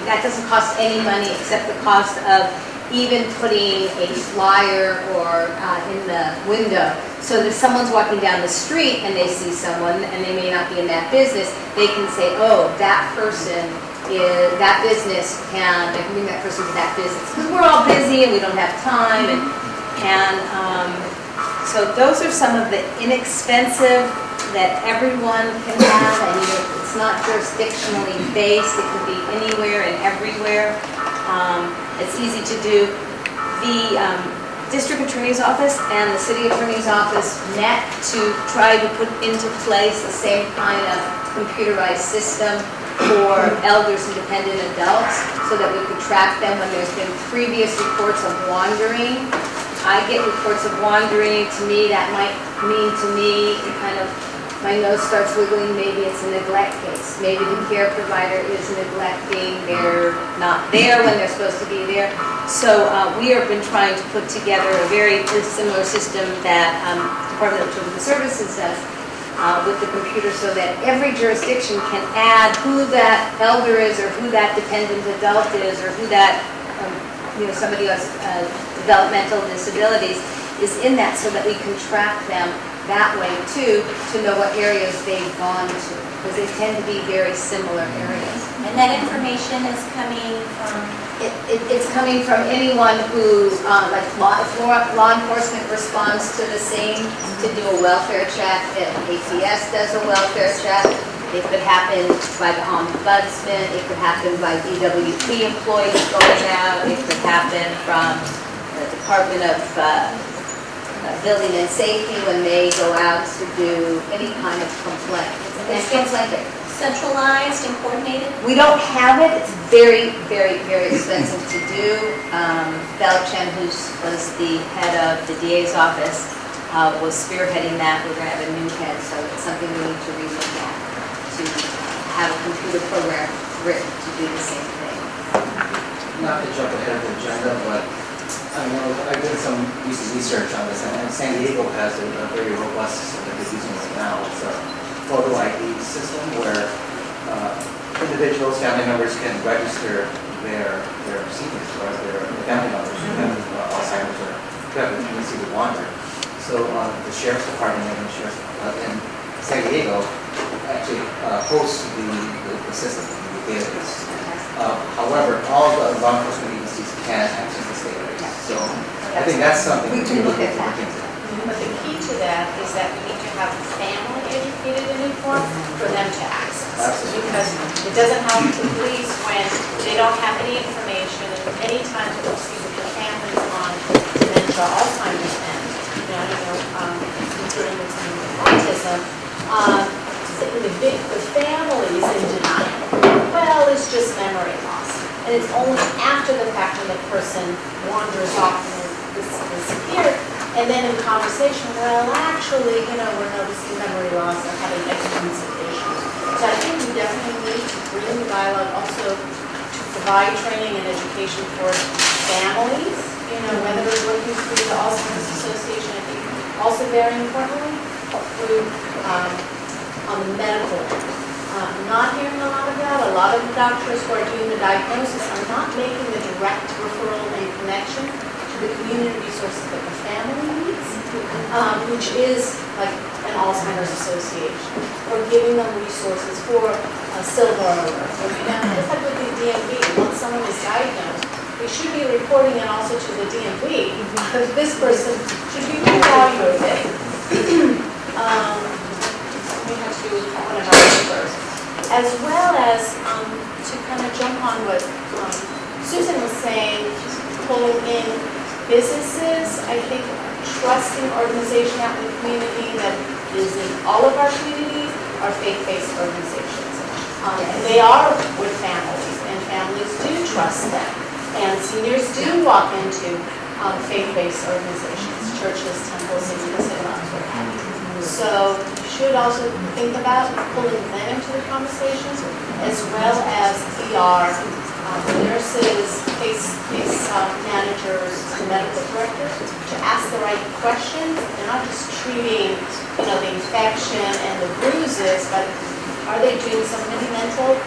that doesn't cost any money except the cost of even putting a flyer or in the window, so that if someone's walking down the street and they see someone and they may not be in that business, they can say, oh, that person is, that business can, they can bring that person to that business. Because we're all busy and we don't have time, and so those are some of the inexpensive that everyone can have, and it's not jurisdictionally based, it can be anywhere and everywhere. It's easy to do. The district attorney's office and the city attorney's office met to try to put into place the same kind of computerized system for elders and dependent adults so that we could track them when there's been previous reports of wandering. I get reports of wandering. To me, that might mean to me kind of my nose starts wiggling, maybe it's a neglect case. Maybe the care provider is neglecting, they're not there when they're supposed to be there. So we have been trying to put together a very similar system that Department of Children's Services does with the computer, so that every jurisdiction can add who that elder is or who that dependent adult is or who that somebody who has developmental disabilities is in that, so that we can track them that way too, to know what areas they've gone to, because they tend to be very similar areas. And that information is coming from? It's coming from anyone who, like law enforcement responds to the same, to do a welfare check, ACS does a welfare check. It could happen by the ombudsman, it could happen by DWP employees going out, it could happen from the Department of Building and Safety when they go out to do any kind of complaint. It's centralized and coordinated? We don't have it. It's very, very, very expensive to do. Belchen, who was the head of the DA's office, was spearheading that. We're going to have a new head, so it's something we need to relook at, to have a computer program written to do the same thing. Not to jump ahead of the agenda, but I know I did some recent research on this, and San Diego has a very robust system that they're using right now. It's a photo ID system where individuals, family members can register their seniors or their family members who have Alzheimer's or who have a tendency to wander. So the sheriff's department in San Diego actually hosts the system, the database. However, all the law enforcement agencies can access this database. So I think that's something we can look at that. But the key to that is that we need to have the family educated and informed for them to access. Absolutely. Because it doesn't help the police when they don't have any information, and any time that they'll see that the family's on dementia, Alzheimer's, and dealing with some autism, the family's in denial. Well, it's just memory loss. And it's only after the fact when the person wanders off and disappears. And then in conversation, well, actually, we're noticing memory loss or having extensive issues. So I think we definitely need to bring the dialogue also to provide training and education for families, whether it's working through the Alzheimer's Association, I think also very importantly, through on the medical end. I'm not hearing a lot of that. A lot of the doctors who are doing the diagnosis are not making the direct referral and connection to the community resources that the family needs, which is like an Alzheimer's Association, or giving them resources for a silver alert. Just like with the DMV, once someone is diagnosed, we should be reporting it also to the DMV, because this person should be evaluated. We have to do with one of our members. As well as to kind of jump on what Susan was saying, pulling in businesses. I think trusting organization out in the community that is in all of our communities are faith-based organizations. They are with families, and families do trust them. And seniors do walk into faith-based organizations, churches, temples, synagogues, what have you. So you should also think about pulling them into the conversations, as well as nurses, case managers, the medical directors, to ask the right questions. They're not just treating, the infection and the bruises, but are they doing some maybe mental, a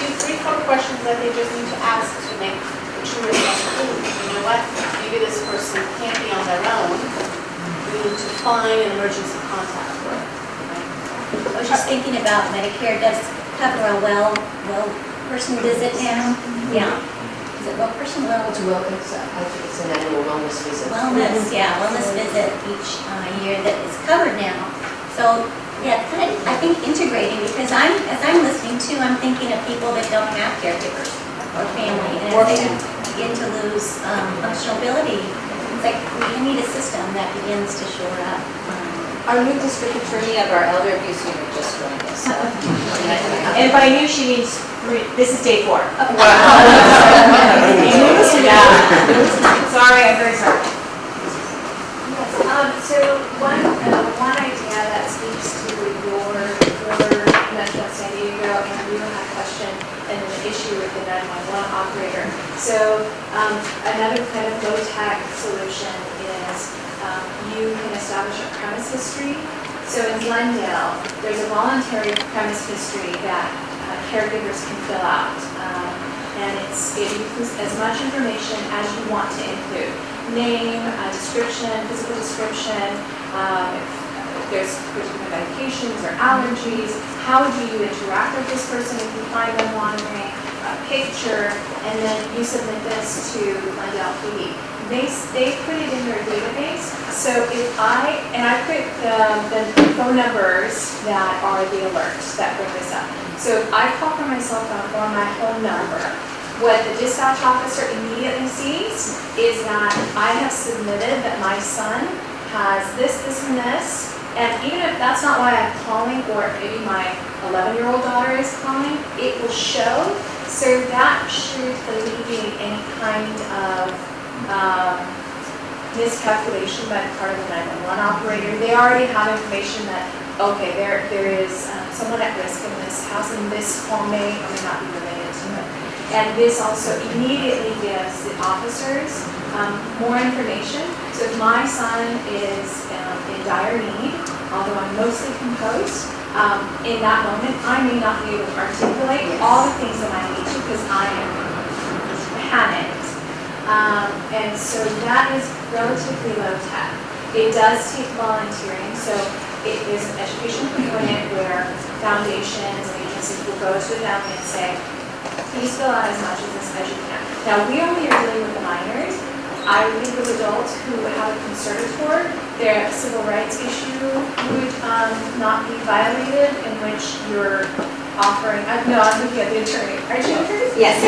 few, 3, 4 questions that they just need to ask to make sure that, you know what, maybe this person can't be on their own. We need to find an emergency contact for it. I was just thinking about Medicare does cover a well person visit now. Yeah. Is it well person well? It's I think it's an annual wellness visit. Wellness visit each year that is covered now. So yeah, kind of, I think integrating, because as I'm listening to, I'm thinking of people that don't have caregivers or family, and as they begin to lose functional ability, it's like we need a system that begins to shore up. Our new district attorney of our elder abuse unit just joined us. So. And by new, she means this is day 4. Wow. Sorry, I'm very sorry. So one idea that speaks to your mention of San Diego, and you have a question and an issue with the 911 operator. So another kind of low-tech solution is you can establish a premise history. So in Glendale, there's a voluntary premise history that caregivers can fill out. And it includes as much information as you want to include. Name, description, physical description, if there's particular medications or allergies, how do you interact with this person if you find them wandering, a picture, and then you submit this to Glendale PD. They put it in their database, so if I put the phone numbers that are the alerts that bring this up. So if I call from my cell phone or my home number, what the dispatch officer immediately sees is that I have submitted that my son has this, and this, and even if that's not why I'm calling, or maybe my 11-year-old daughter is calling, it will show, so that should alleviate any kind of miscalculation by the part of the 911 operator. They already have information that, okay, there is someone at risk in this house, and this call may or may not be related to it. And this also immediately gives the officers more information. So if my son is in dire need, although I'm mostly composed, in that moment, I may not be able to articulate all the things that I need to because I am panicked. And so that is relatively low tech. It does take volunteering, so there's an education component where foundations and agencies will go to the family and say, please fill out as much of this as you can. Now, we only are dealing with minors. I think with adults who have a conservator, their civil rights issue would not be violated, in which you're offering, no, I'm looking at the attorney. Are you attorney? Yes.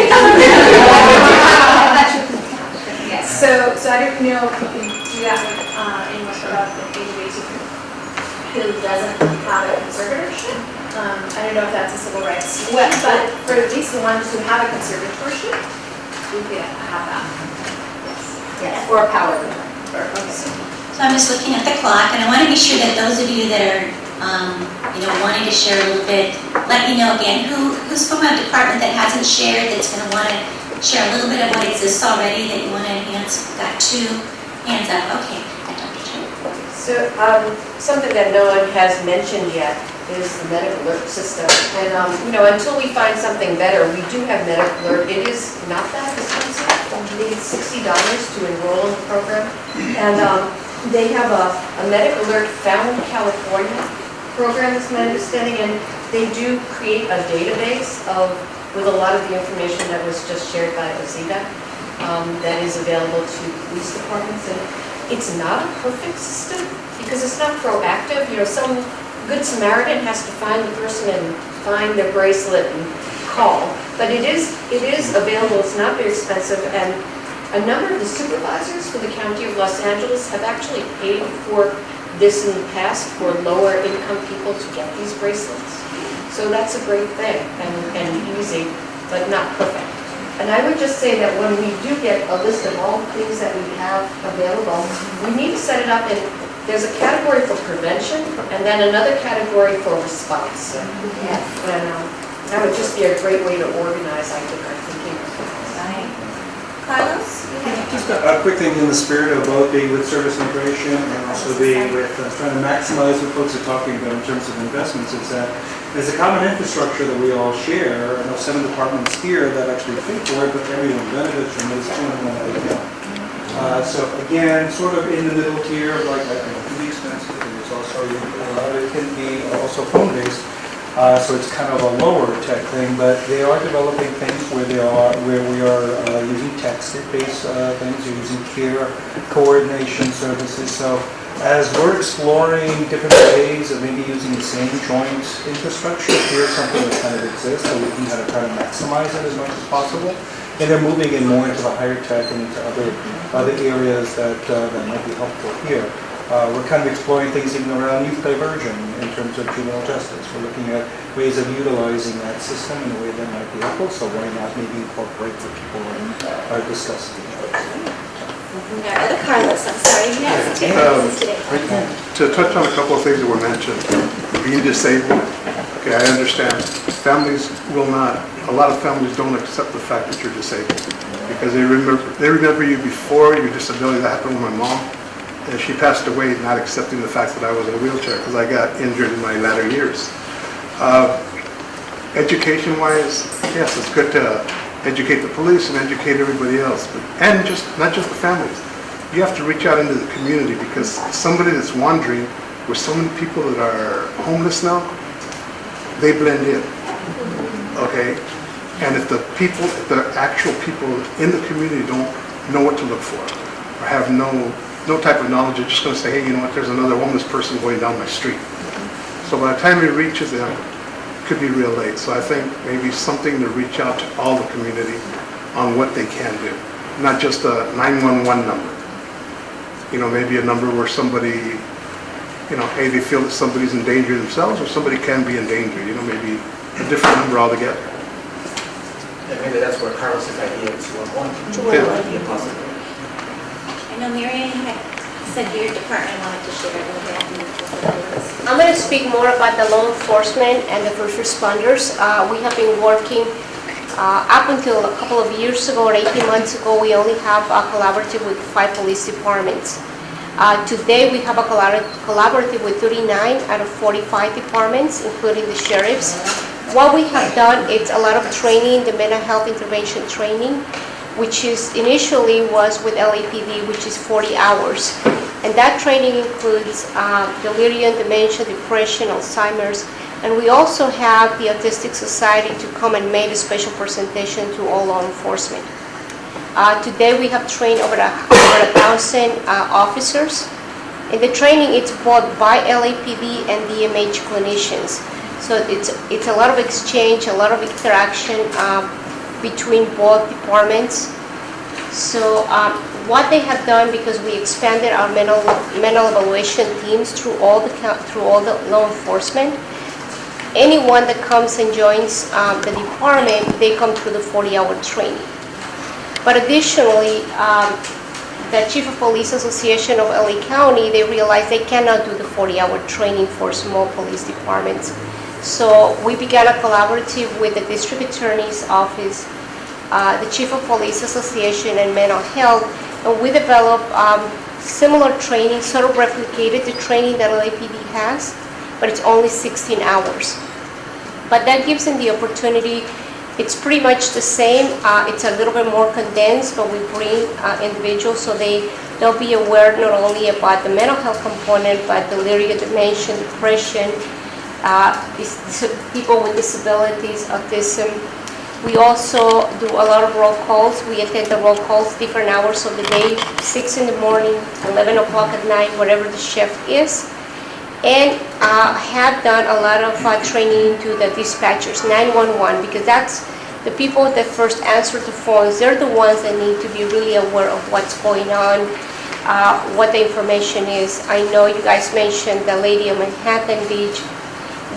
Yes. So I don't know if you can do that with anyone about the age of 18 who doesn't have a conservatorship. I don't know if that's a civil rights issue, but for at least the ones who have a conservatorship, we could have that. Yes. Or a power of Okay. So I'm just looking at the clock, and I want to be sure that those of you that are, wanting to share a little bit, let me know again who's from a department that hasn't shared, that's going to want to share a little bit of what exists already that you want to enhance. Got 2 hands up. Okay. So something that no one has mentioned yet is the medical alert system. And until we find something better, we do have medical alert. It is not that expensive. I think it's $60 to enroll in the program. And they have a medical alert found in California program, is my understanding, and they do create a database with a lot of the information that was just shared by Ozita that is available to police departments. And it's not a perfect system because it's not proactive. Some good Samaritan has to find the person and find their bracelet and call. But it is available. It's not very expensive. And a number of the supervisors for the County of Los Angeles have actually paid for this in the past for lower income people to get these bracelets. So that's a great thing and easy, but not perfect. And I would just say that when we do get a list of all the things that we have available, we need to set it up in, there's a category for prevention and then another category for response. And that would just be a great way to organize, I think, our thinking. Carlos? Just a quick thing in the spirit of both being with service integration and also being with trying to maximize what folks are talking about in terms of investments is that there's a common infrastructure that we all share. I know 7 departments here that actually pay for it, but everyone benefits from it. It's 201 account. So again, sort of in the middle tier, like I know, it can be expensive, and it's also it can be also phone-based. So it's kind of a lower tech thing, but they are developing things where we are using text-based things, you're using care coordination services. So as we're exploring different ways of maybe using the same joint infrastructure, here's something that kind of exists, so we can kind of try to maximize it as much as possible. And they're moving in more into the higher tech and into other areas that might be helpful here. We're kind of exploring things even around youth diversion in terms of juvenile justice. We're looking at ways of utilizing that system in a way that might be helpful, so why not maybe incorporate what people are discussing. Carlos, I'm sorry, yes. To touch on a couple of things that were mentioned, being disabled, okay, I understand. Families will not, a lot of families don't accept the fact that you're disabled because they remember you before your disability. That happened with my mom. And she passed away not accepting the fact that I was in a wheelchair because I got injured in my latter years. Education-wise, yes, it's good to educate the police and educate everybody else, and not just the families. You have to reach out into the community because somebody that's wandering with so many people that are homeless now, they blend in, okay? And if the actual people in the community don't know what to look for or have no type of knowledge, they're just going to say, hey, you know what, there's another homeless person going down my street. So by the time it reaches them, it could be real late. So I think maybe something to reach out to all the community on what they can do, not just a 911 number. You know, maybe a number where somebody, you know, hey, they feel that somebody's in danger themselves or somebody can be in danger, you know, maybe a different number altogether. And maybe that's where Carlos's idea of 211 might be a possibility. I know Marianne had said your department wanted to share a little bit. I'm going to speak more about the law enforcement and the first responders. We have been working up until a couple of years ago or 18 months ago, we only have a collaborative with 5 police departments. Today we have a collaborative with 39 out of 45 departments, including the sheriffs. What we have done is a lot of training, the mental health intervention training, which is initially was with LAPD, which is 40 hours. And that training includes delirium, dementia, depression, Alzheimer's, and we also have the Autistic Society to come and make a special presentation to all law enforcement. Today we have trained over 1,000 officers. In the training, it's both by LAPD and DMH clinicians. So it's a lot of exchange, a lot of interaction between both departments. So what they have done, because we expanded our mental evaluation teams through all the law enforcement, anyone that comes and joins the department, they come through the 40-hour training. But additionally, the Chief of Police Association of LA County, they realized they cannot do the 40-hour training for small police departments. So we began a collaborative with the District Attorney's Office, the Chief of Police Association, and Mental Health, and we developed similar training, sort of replicated the training that LAPD has, but it's only 16 hours. But that gives them the opportunity. It's pretty much the same. It's a little bit more condensed, but we bring individuals so they'll be aware not only about the mental health component, but delirium, dementia, depression, people with disabilities, autism. We also do a lot of roll calls. We attend the roll calls different hours of the day, 6 in the morning, 11 o'clock at night, whatever the shift is. And have done a lot of training to the dispatchers, 911, because that's the people that first answer the phones. They're the ones that need to be really aware of what's going on, what the information is. I know you guys mentioned the lady of Manhattan Beach.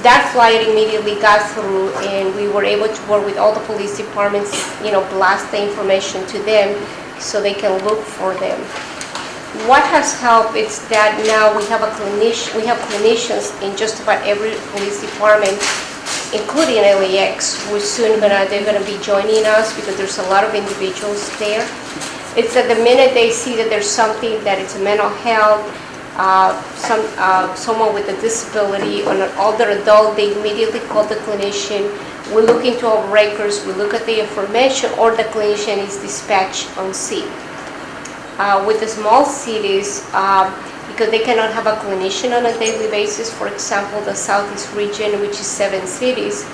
That flyer immediately got through, and we were able to work with all the police departments, blast the information to them so they can look for them. What has helped is that now we have clinicians in just about every police department, including LAX, who's they're gonna be joining us because there's a lot of individuals there. It's that the minute they see that there's something, that it's a mental health, someone with a disability or an older adult, they immediately call the clinician. We look into our records, we look at the information, or the clinician is dispatched on scene. With the small cities, because they cannot have a clinician on a daily basis, for example, the Southeast region, which is 7 cities,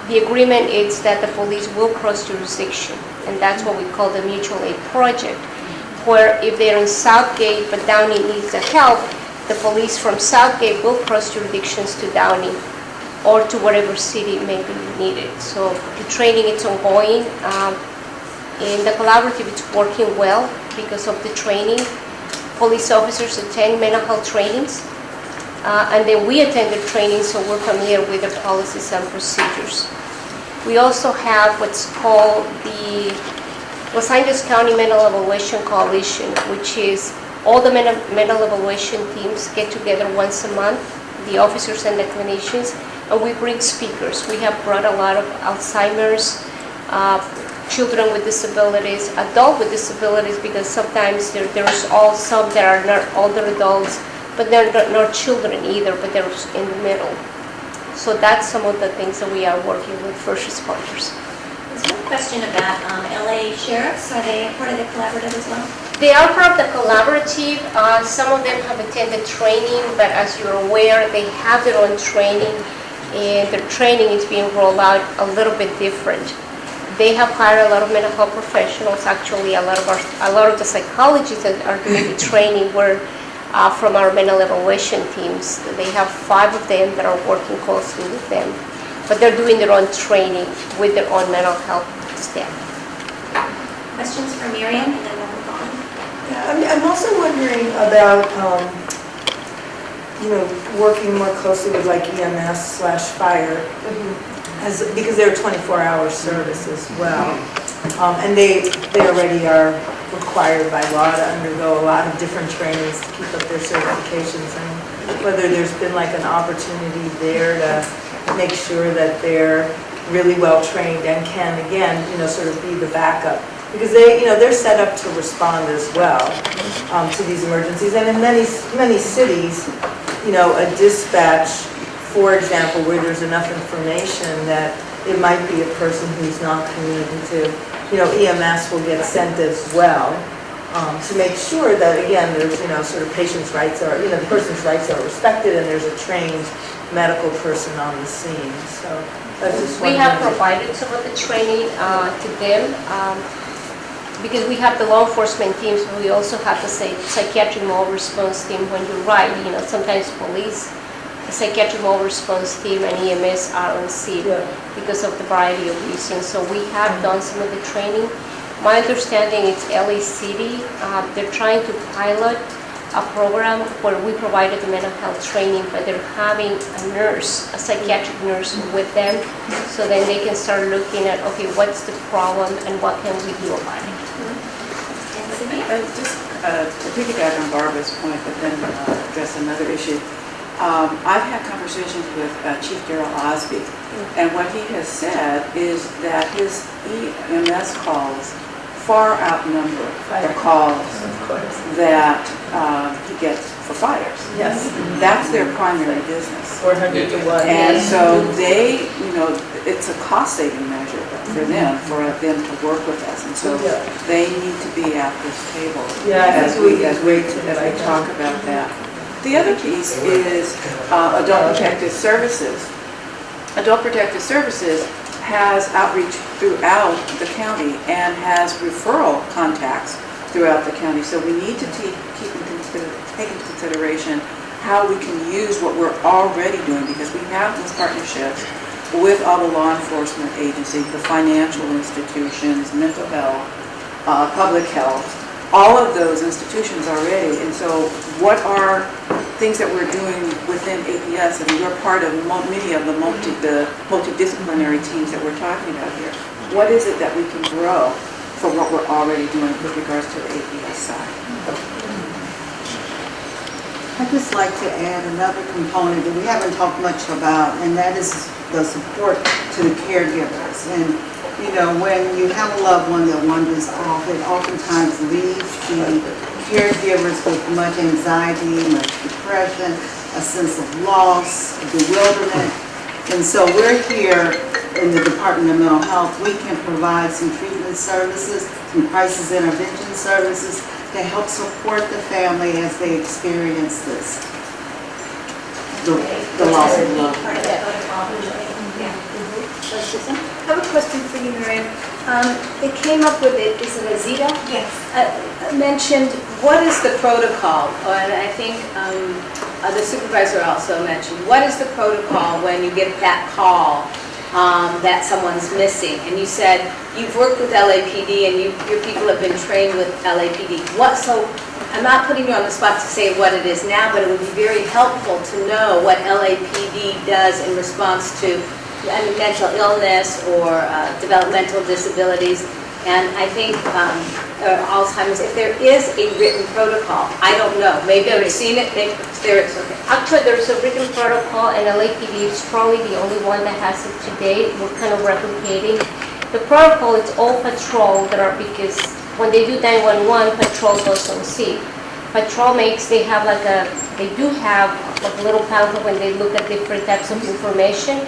the agreement is that the police will cross jurisdiction, and that's what we call the mutual aid project, where if they're in Southgate but Downey needs the help, the police from Southgate will cross jurisdictions to Downey or to whatever city may be needed. So the training is ongoing. In the collaborative, it's working well because of the training. Police officers attend mental health trainings, and then we attend the training, so we're familiar with the policies and procedures. We also have what's called the Los Angeles County Mental Evaluation Coalition, which is all the mental evaluation teams get together once a month, the officers and the clinicians, and we bring speakers. We have brought a lot of Alzheimer's, children with disabilities, adults with disabilities, because sometimes there's some that are not older adults, but they're not children either, but they're in the middle. So that's some of the things that we are working with first responders. There's one question about LA sheriffs. Are they part of the collaborative as well? They are part of the collaborative. Some of them have attended training, but as you're aware, they have their own training, and their training is being rolled out a little bit different. They have hired a lot of mental health professionals. Actually, a lot of the psychologists that are doing the training were from our mental evaluation teams. They have 5 of them that are working closely with them, but they're doing their own training with their own mental health staff. Questions for Miriam, and then we'll move on. Yeah, I'm also wondering about, working more closely with like EMS/fire, because they're a 24-hour service as well. And they already are required by law to undergo a lot of different trainings to keep up their certifications, and whether there's been like an opportunity there to make sure that they're really well trained and can, again, sort of be the backup. Because they're set up to respond as well to these emergencies. And in many cities, a dispatch, for example, where there's enough information that it might be a person who's not communicative, EMS will get sent as well to make sure that, again, there's, sort of patient's rights are, the person's rights are respected, and there's a trained medical person on the scene. So that's just We have provided some of the training to them because we have the law enforcement teams, but we also have the psychiatric mobile response team. When you're right, sometimes police, the psychiatric mobile response team and EMS are on scene because of the variety of reasons. So we have done some of the training. My understanding is LA City, they're trying to pilot a program where we provided the mental health training, but they're having a nurse, a psychiatric nurse with them, so then they can start looking at, okay, what's the problem and what can we do about it? Just to piggyback on Barbara's point, but then address another issue. I've had conversations with Chief Darrell Osby, and what he has said is that his EMS calls far outnumber the calls that he gets for fires. Yes. That's their primary business. 400 to 1. And so they, it's a cost-saving measure for them to work with us. And so they need to be at this table as we talk about that. The other piece is Adult Protective Services. Adult Protective Services has outreach throughout the county and has referral contacts throughout the county. So we need to take into consideration how we can use what we're already doing, because we have these partnerships with all the law enforcement agencies, the financial institutions, mental health, public health, all of those institutions already. And so what are things that we're doing within APS, and you're part of many of the multidisciplinary teams that we're talking about here. What is it that we can grow for what we're already doing with regards to the APS side? I'd just like to add another component that we haven't talked much about, and that is the support to the caregivers. And, you know, when you have a loved one that wanders off, it oftentimes leaves the caregivers with much anxiety, much depression, a sense of loss, bewilderment. And so we're here in the Department of Mental Health. We can provide some treatment services, some crisis intervention services to help support the family as they experience this, the loss of love. I have a question for you, Miriam. It came up with it, is it Azita? Yes. Mentioned, what is the protocol? And I think the supervisor also mentioned, what is the protocol when you get that call that someone's missing? And you said you've worked with LAPD and your people have been trained with LAPD. So I'm not putting you on the spot to say what it is now, but it would be very helpful to know what LAPD does in response to mental illness or developmental disabilities. And I think Alzheimer's, if there is a written protocol, I don't know, maybe I've seen it, maybe there is, okay. Actually, there's a written protocol, and LAPD is probably the only one that has it today. We're kind of replicating. The protocol, it's all patrol that are, because when they do 911, patrol goes on scene. Patrol makes, they have like they do have like a little pamphlet when they look at different types of information.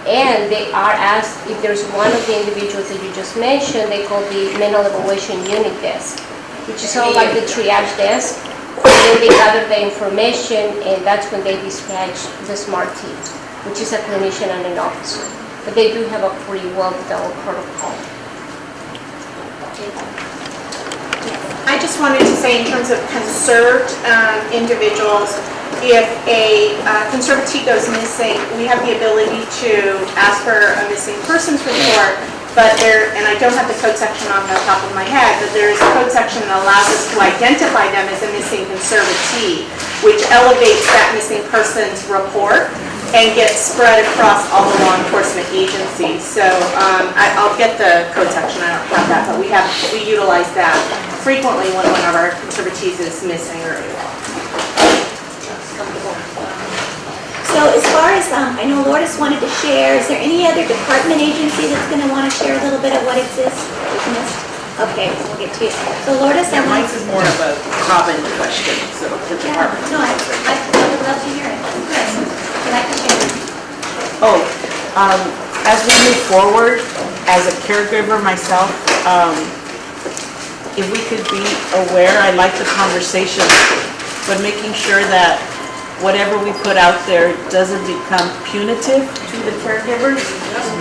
And they are asked if there's one of the individuals that you just mentioned, they call the mental evaluation unit desk, which is sort of like the triage desk. And then they gather the information, and that's when they dispatch the SMART team, which is a clinician and an officer. But they do have a pretty well-developed protocol. I just wanted to say, in terms of conserved individuals, if a conservatee goes missing, we have the ability to ask for a missing persons report, but and I don't have the code section on the top of my head, but there is a code section that allows us to identify them as a missing conservatee, which elevates that missing persons report and gets spread across all the law enforcement agencies. So I'll get the code section, I don't have that, but we utilize that frequently when one of our conservatees is missing or So as far as, I know Lourdes wanted to share, is there any other department agency that's going to want to share a little bit of what exists? Okay, we'll get to you. So Lourdes, I want... Mine is more of a common question, so the department. No, I would love to hear it. Good. Would you like to share? As we move forward, as a caregiver myself, if we could be aware, I like the conversation, but making sure that whatever we put out there doesn't become punitive to the caregivers,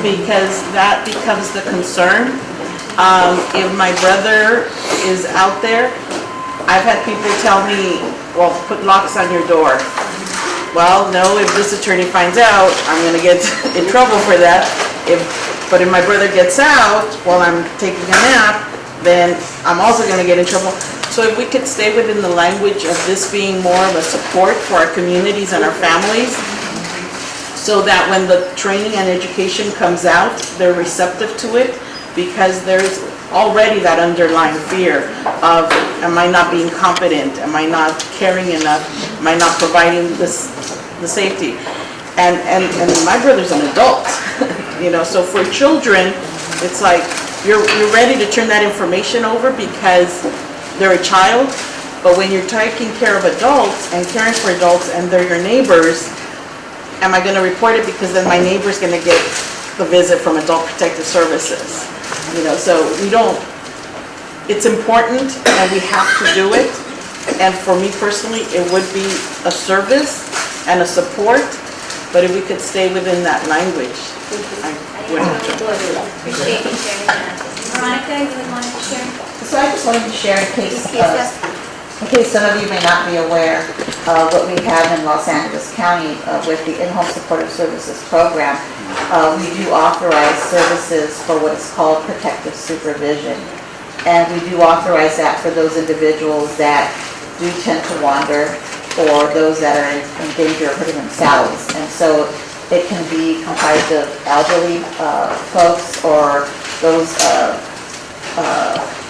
because that becomes the concern. If my brother is out there, I've had people tell me, well, put locks on your door. Well, no, if this attorney finds out, I'm going to get in trouble for that. But if my brother gets out while I'm taking a nap, then I'm also going to get in trouble. So if we could stay within the language of this being more of a support for our communities and our families, so that when the training and education comes out, they're receptive to it, because there's already that underlying fear of, am I not being competent? Am I not caring enough? Am I not providing the safety? And my brother's an adult, you know, so for children, it's like, you're ready to turn that information over because they're a child, but when you're taking care of adults and caring for adults and they're your neighbors, am I going to report it because then my neighbor's going to get the visit from Adult Protective Services? You know, so we don't, it's important and we have to do it. And for me personally, it would be a service and a support, but if we could stay within that language, I would. Appreciate you sharing that. Veronica, you would want to share? So I just wanted to share in case some of you may not be aware of what we have in Los Angeles County with the In-Home Supportive Services Program. We do authorize services for what is called protective supervision. And we do authorize that for those individuals that do tend to wander or those that are in danger of hurting themselves. And so it can be comprised of elderly folks or those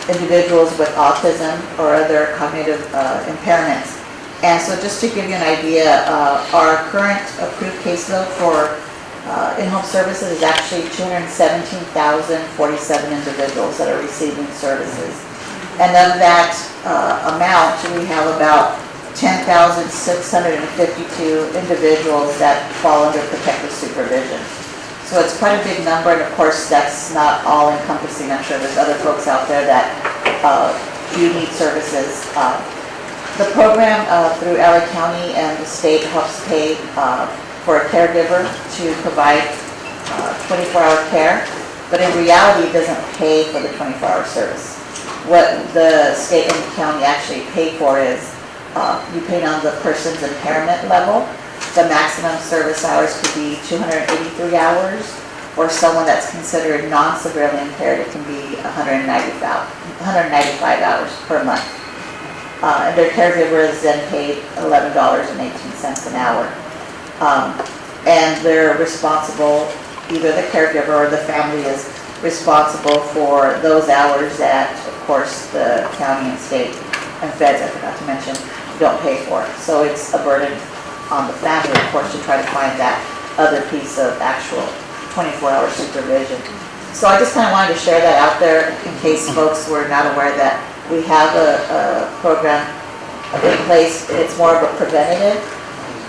individuals with autism or other cognitive impairments. And so just to give you an idea, our current approved caseload for in-home services is actually 217,047 individuals that are receiving services. And of that amount, we have about 10,652 individuals that fall under protective supervision. So it's quite a big number, and of course that's not all encompassing. I'm sure there's other folks out there that do need services. The program through LA County and the state helps pay for a caregiver to provide 24-hour care, but in reality it doesn't pay for the 24-hour service. What the state and the county actually pay for is you pay on the person's impairment level. The maximum service hours could be 283 hours, or someone that's considered non-severely impaired, it can be 195 hours per month. And their caregiver is then paid $11.18 an hour. And they're responsible, either the caregiver or the family is responsible for those hours that, of course, the county and state and feds, I forgot to mention, don't pay for. So it's a burden on the family, of course, to try to find that other piece of actual 24-hour supervision. So I just kind of wanted to share that out there in case folks were not aware that we have a program in place. It's more of a preventative,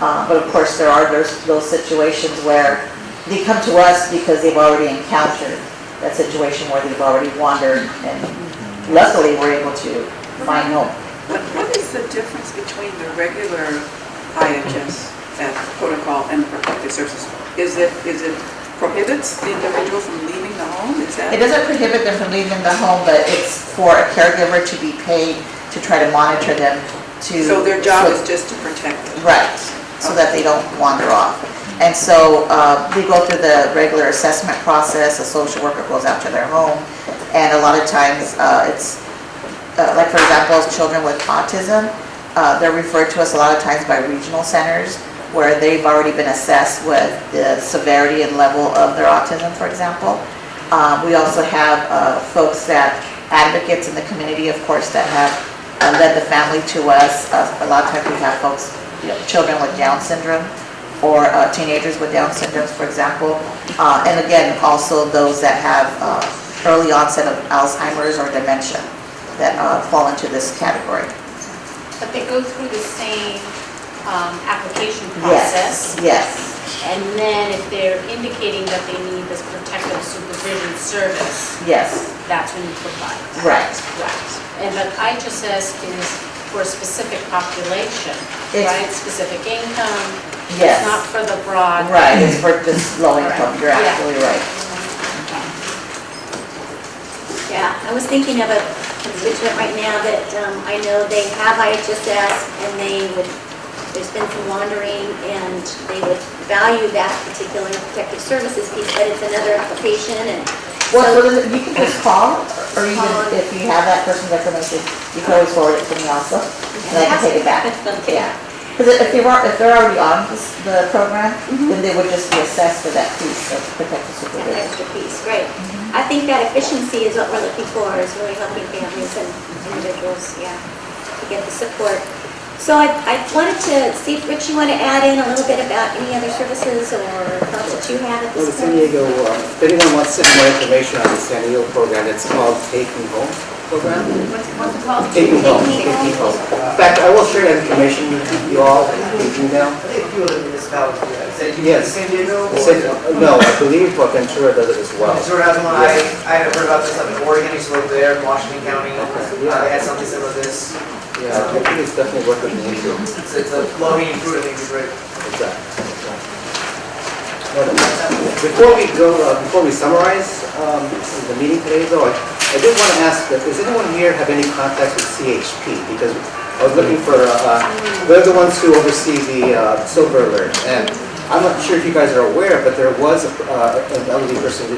but of course there are those situations where they come to us because they've already encountered that situation where they've already wandered, and luckily we're able to find help. What is the difference between the regular IHS protocol and the protective services? Is it prohibits the individual from leaving the home? Is that? It doesn't prohibit them from leaving the home, but it's for a caregiver to be paid to try to monitor them to. So their job is just to protect them. Right, so that they don't wander off. And so we go through the regular assessment process. A social worker goes out to their home, and a lot of times it's like, for example, children with autism, they're referred to us a lot of times by regional centers where they've already been assessed with the severity and level of their autism, for example. We also have folks advocates in the community, of course, that have led the family to us. A lot of times we have folks, children with Down syndrome or teenagers with Down syndrome, for example. And again, also those that have early onset of Alzheimer's or dementia that fall into this category. But they go through the same application process. Yes. And then if they're indicating that they need this protective supervision service, yes, that's when you provide. Right. And but IHSS is for a specific population, right? Specific income. Yes. It's not for the broad. Right, it's for just low income. You're absolutely right. Yeah, I was thinking of a constituent right now that I know they have IHSS and there's been some wandering and they would value that particular protective services piece, but it's another application and. Well, so you can just call, or you can, if you have that person's information, you can always forward it to me also, and I can take it back. Yeah. Because if they're already on the program, then they would just be assessed for that piece of protective supervision. That extra piece, great. I think that efficiency is what we're looking for, is really helping families and individuals, to get the support. So I wanted to see if, Rich, you want to add in a little bit about any other services or thoughts that you have at Well, this the San point? Diego, if anyone wants any more information on the San Diego program, it's called Taking Home program. What's it called? Taking Home. Taking Home. In fact, I will share that information with you all in the email. I think a few of the municipalities do that. Is that Yes. San Diego? No, I believe Ventura does it as well. Ventura has one. I had heard about this up in Oregon. I used to live there, Washington County. They had something similar to this. Yeah, I think it's definitely worth looking into. It's a low-hanging fruit, I think it's great. Exactly. Before we summarize the meeting today, though, I did want to ask, does anyone here have any contacts with CHP? Because I was looking for, they're the ones who oversee the silver alert. And I'm not sure if you guys are aware, but there was an elderly person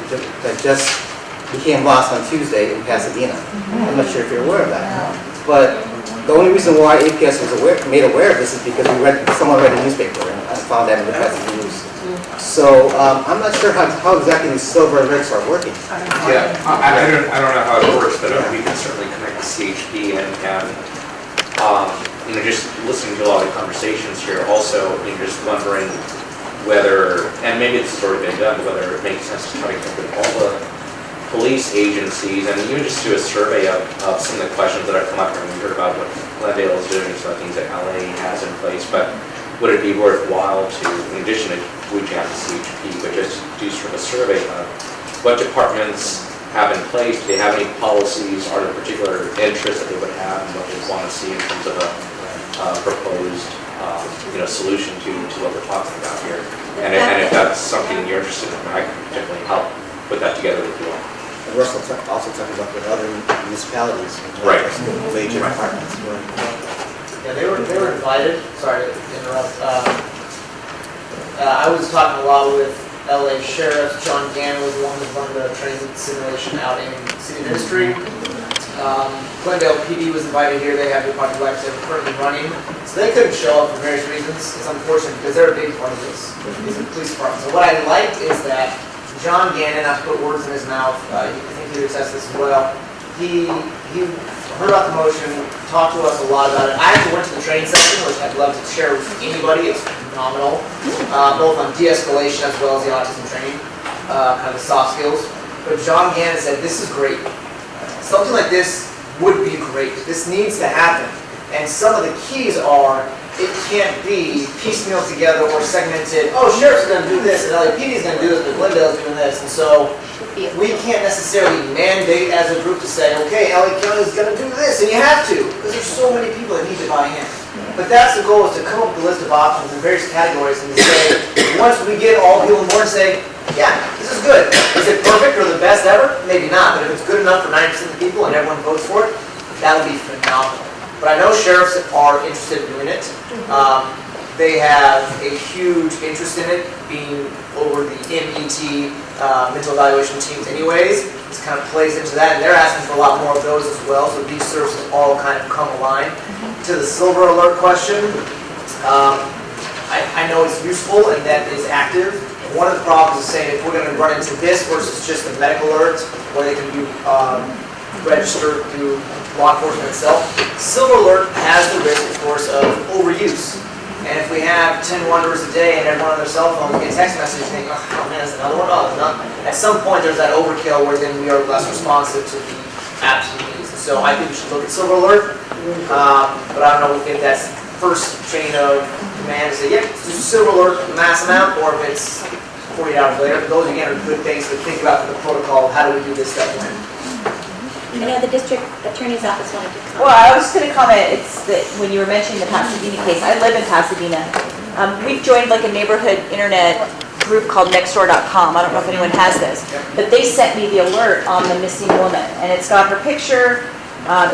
that just became lost on Tuesday in Pasadena. I'm not sure if you're aware of that. But the only reason why APS was made aware of this is because someone read the newspaper and found that in the press news. So I'm not sure how exactly these silver alerts are working. Yeah, I don't know how it works, but we can certainly connect to CHP and just listening to a lot of conversations here, also, just wondering whether, and maybe this has already been done, whether it makes sense to try to get all the police agencies, and even just do a survey of some of the questions that have come up, and we heard about what Glendale is doing, some of the things that LA has in place, but would it be worthwhile to, in addition to reaching out to CHP, but just do sort of a survey of what departments have in place, do they have any policies, are there particular interests that they would have, and what they want to see in terms of a proposed solution to what we're talking about here. And if that's something you're interested in, I can definitely help put that together with you all. And we're also talking about with other municipalities, right? Major departments. Yeah, they were invited. Sorry to interrupt. I was talking a lot with LA Sheriff. John Gannon was the one who run the training simulation out in City Ministry. Glendale PD was invited here. They have the project like they were currently running, so they couldn't show up for various reasons. It's unfortunate because they're a big part of this. These are the police department. So what I liked is that John Gannon, not to put words in his mouth, I think he would attest this as well. He heard about the motion, talked to us a lot about it. I actually went to the training session, which I'd love to share with anybody. It's phenomenal, both on de-escalation as well as the autism training, kind of the soft skills. But John Gannon said, this is great. Something like this would be great. This needs to happen. And some of the keys are, it can't be piecemeal together or segmented. Oh, sheriff's going to do this, and LAPD is going to do this, but Glendale's doing this. And so we can't necessarily mandate as a group to say, okay, LA County is going to do this, and you have to, because there's so many people that need to buy in. But that's the goal, is to come up with a list of options in various categories and to say, once we get all people on board and say, yeah, this is good. Is it perfect or the best ever? Maybe not, but if it's good enough for 90% of the people and everyone votes for it, that would be phenomenal. But I know sheriffs are interested in doing it. They have a huge interest in it, being over the MET mental evaluation teams anyways. This kind of plays into that, and they're asking for a lot more of those as well, so these services all kind of come aligned. To the silver alert question, I know it's useful and that is active. One of the problems is saying if we're going to run into this versus just a medical alert, where they can be registered through law enforcement itself, silver alert has the risk, of course, of overuse. And if we have 10 wanderers a day and everyone on their cell phone get text messages saying, oh man, there's another one, oh, there's not. At some point there's that overkill where then we are less responsive to the absolute needs. So I think we should look at silver alert, but I don't know if that's first chain of command to say, yep, it's just silver alert, mass amount, or if it's 48 hours later. Those again are good things to think about for the protocol. How do we do this stuff when? I know the district attorney's office wanted to comment. Well, I was just going to comment, it's that when you were mentioning the Pasadena case, I live in Pasadena. We've joined like a neighborhood internet group called nextdoor.com. I don't know if anyone has this, but they sent me the alert on the missing woman, and it's got her picture,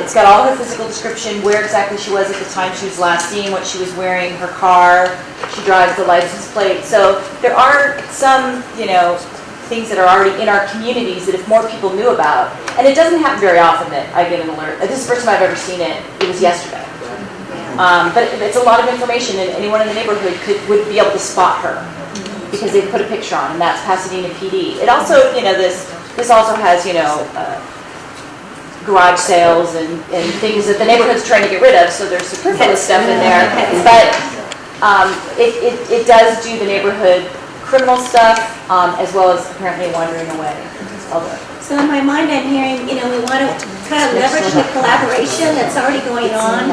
it's got all her physical description, where exactly she was at the time she was last seen, what she was wearing, her car, she drives the license plate. So there are some, things that are already in our communities that if more people knew about, and it doesn't happen very often that I get an alert. This is the first time I've ever seen it. It was yesterday. But it's a lot of information, and anyone in the neighborhood would be able to spot her because they put a picture on, and that's Pasadena PD. It also, this also has, garage sales and things that the neighborhood's trying to get rid of, so there's superfluous stuff in there. But it does do the neighborhood criminal stuff, as well as apparently wandering away. So in my mind, I'm hearing, we want to kind of leverage the collaboration that's already going on.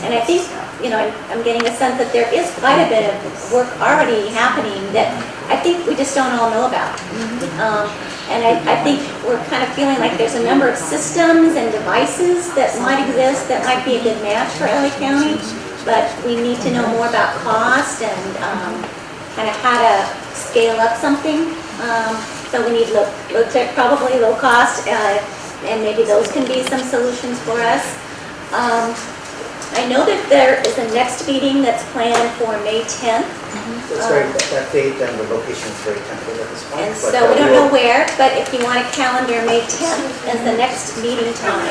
And I think, I'm getting a sense that there is quite a bit of work already happening that I think we just don't all know about. And I think we're kind of feeling like there's a number of systems and devices that might exist that might be a good match for LA County, but we need to know more about cost and kind of how to scale up something. So we need low tech, probably low cost, and maybe those can be some solutions for us. I know that there is a next meeting that's planned for May 10th. That date and the location is very tentative at this point. And so we don't know where, but if you want to calendar May 10th as the next meeting time.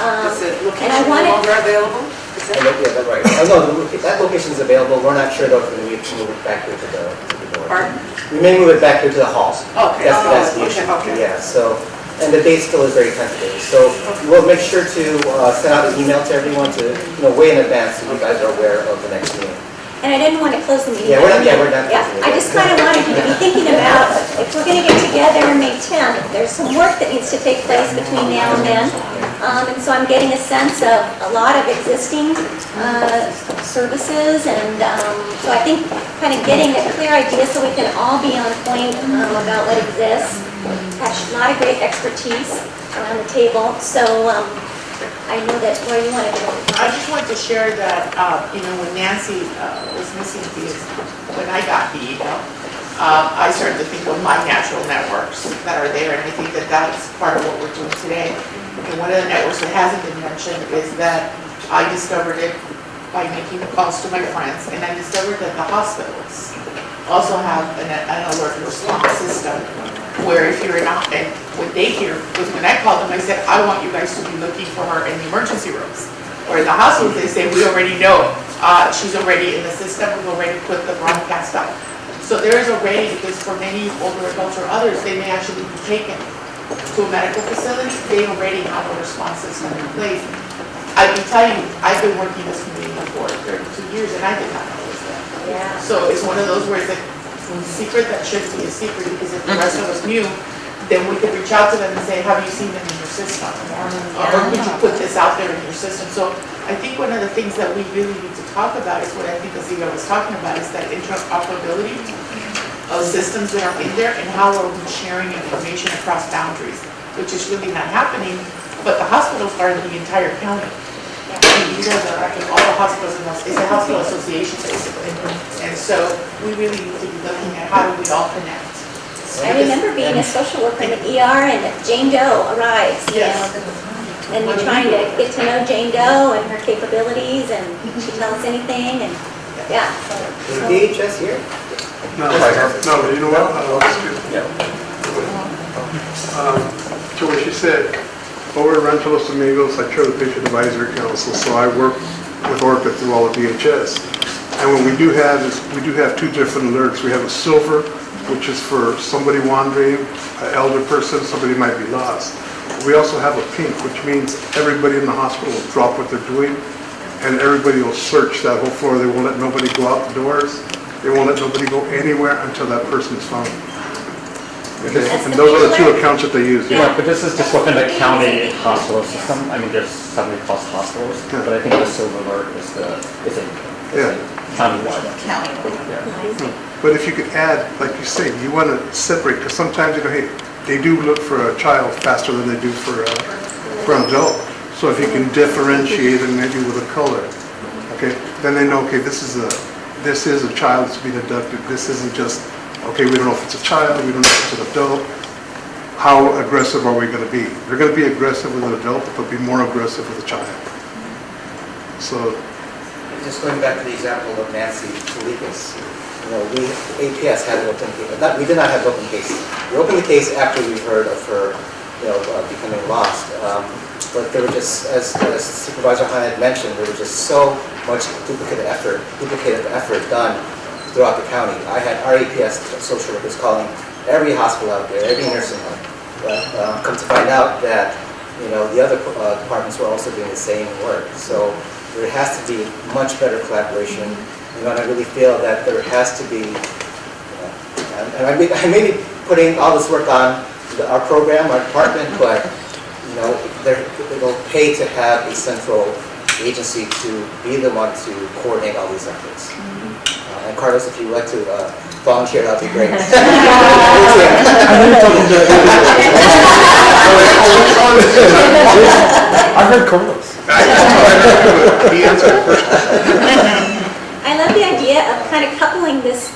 And I wanted longer available? Is that- Yeah, that's right. Oh, no, that location is available. We're not sure though if we need to move it back here to the door. Pardon? We may move it back here to the halls. Okay. That's the issue. Okay. Yeah, so, and the date still is very tentative. So we'll make sure to send out an email to everyone to, way in advance so you guys are aware of the next meeting. And I didn't want to close the meeting. Yeah, we're not closing it. I just kind of wanted you to be thinking about, if we're going to get together on May 10th, there's some work that needs to take place between now and then. And so I'm getting a sense of a lot of existing services, and so I think kind of getting a clear idea so we can all be on point about what exists. Have a lot of great expertise around the table, so I know that's where you want to go. I just wanted to share that, when Nancy was missing when I got the email, I started to think of my natural networks that are there, and I think that that's part of what we're doing today. And one of the networks that hasn't been mentioned is that I discovered it by making calls to my friends, and I discovered that the hospitals also have an alert response system where if you're not, and what they hear was when I called them, I said, I want you guys to be looking for her in the emergency rooms. Or in the hospitals, they say, we already know, she's already in the system, we've already put the broadcast out. So there is already, because for many older adults or others, they may actually be taken to a medical facility, they already have a response system in place. I can tell you, I've been working this community for 32 years and I did not know this then. Yeah. So it's one of those where it's like, secret that shouldn't be a secret, because if the rest of us knew, then we could reach out to them and say, have you seen them in your system? Or could you put this out there in your system? So I think one of the things that we really need to talk about is what I think Azira was talking about, is that interoperability of systems that are in there and how are we sharing information across boundaries, which is really not happening, but the hospitals are in the entire county. These are all the hospitals in it's a hospital association basically. And so we really need to be looking at how do we all connect. I remember being a social worker in the ER and Jane Doe arrives, and you're trying to get to know Jane Doe and her capabilities, and she tell us anything, and Is DHS here? No, but you know what? To what she said, over at Rancho Los Amigos, I chair the Patient Advisory Council, so I work with ORCA through all of DHS. And what we do have is, we do have two different alerts. We have a silver, which is for somebody wandering, an elder person, somebody might be lost. We also have a pink, which means everybody in the hospital will drop what they're doing, and everybody will search that whole floor. They won't let nobody go out the doors. They won't let nobody go anywhere until that person is found. Okay, and those are the two accounts that they use. Yeah, but this is just within the county hospital system. I mean, there's something called hospitals, but I think the silver alert is a countywide. But if you could add, like you say, you want to separate, because sometimes, hey, they do look for a child faster than they do for an adult. So if you can differentiate it maybe with a color, okay, then they know, okay, this is a child that's being abducted. This isn't just, okay, we don't know if it's a child, we don't know if it's an adult. How aggressive are we going to be? They're going to be aggressive with an adult, but they'll be more aggressive with a child. So, just going back to the example of Nancy Felipe's, APS had an open case. We did not have an open case. We opened the case after we heard of her, becoming lost. But there were just, as Supervisor Hahn had mentioned, there was just so much duplicated effort done throughout the county. I had our APS social workers calling every hospital out there, every nursing home. But come to find out that, the other departments were also doing the same work. So there has to be much better collaboration. And I really feel that there has to be, and I may be putting all this work on our program, our department, but it'll pay to have a central agency to be the one to coordinate all these efforts. And Carlos, if you'd like to volunteer, that would be great. I heard Carlos. He answered first. I love the idea of kind of coupling this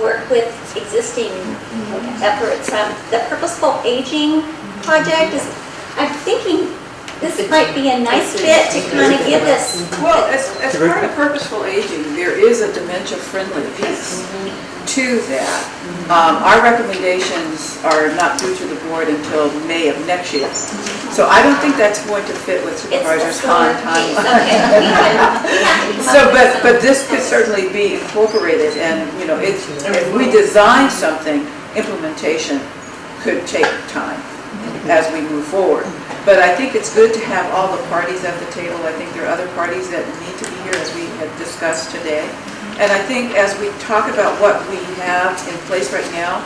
work with existing efforts. The Purposeful Aging Project is, I'm thinking this might be a nice fit to kind of give us. Well, as part of purposeful aging, there is a dementia-friendly piece to that. Our recommendations are not due to the board until May of next year. So I don't think that's going to fit with Supervisor's timeline. So, but this could certainly be incorporated, and, you know, if we design something, implementation could take time as we move forward. But I think it's good to have all the parties at the table. I think there are other parties that need to be here, as we had discussed today. And I think as we talk about what we have in place right now,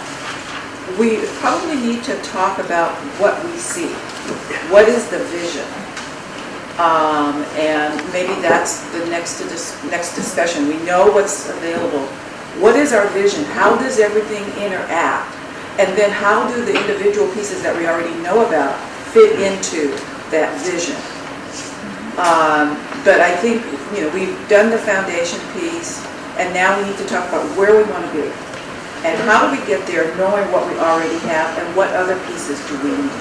we probably need to talk about what we see. What is the vision? And maybe that's the next discussion. We know what's available. What is our vision? How does everything interact? And then how do the individual pieces that we already know about fit into that vision? But I think, you know, we've done the foundation piece, and now we need to talk about where we want to be. And how do we get there knowing what we already have, and what other pieces do we need?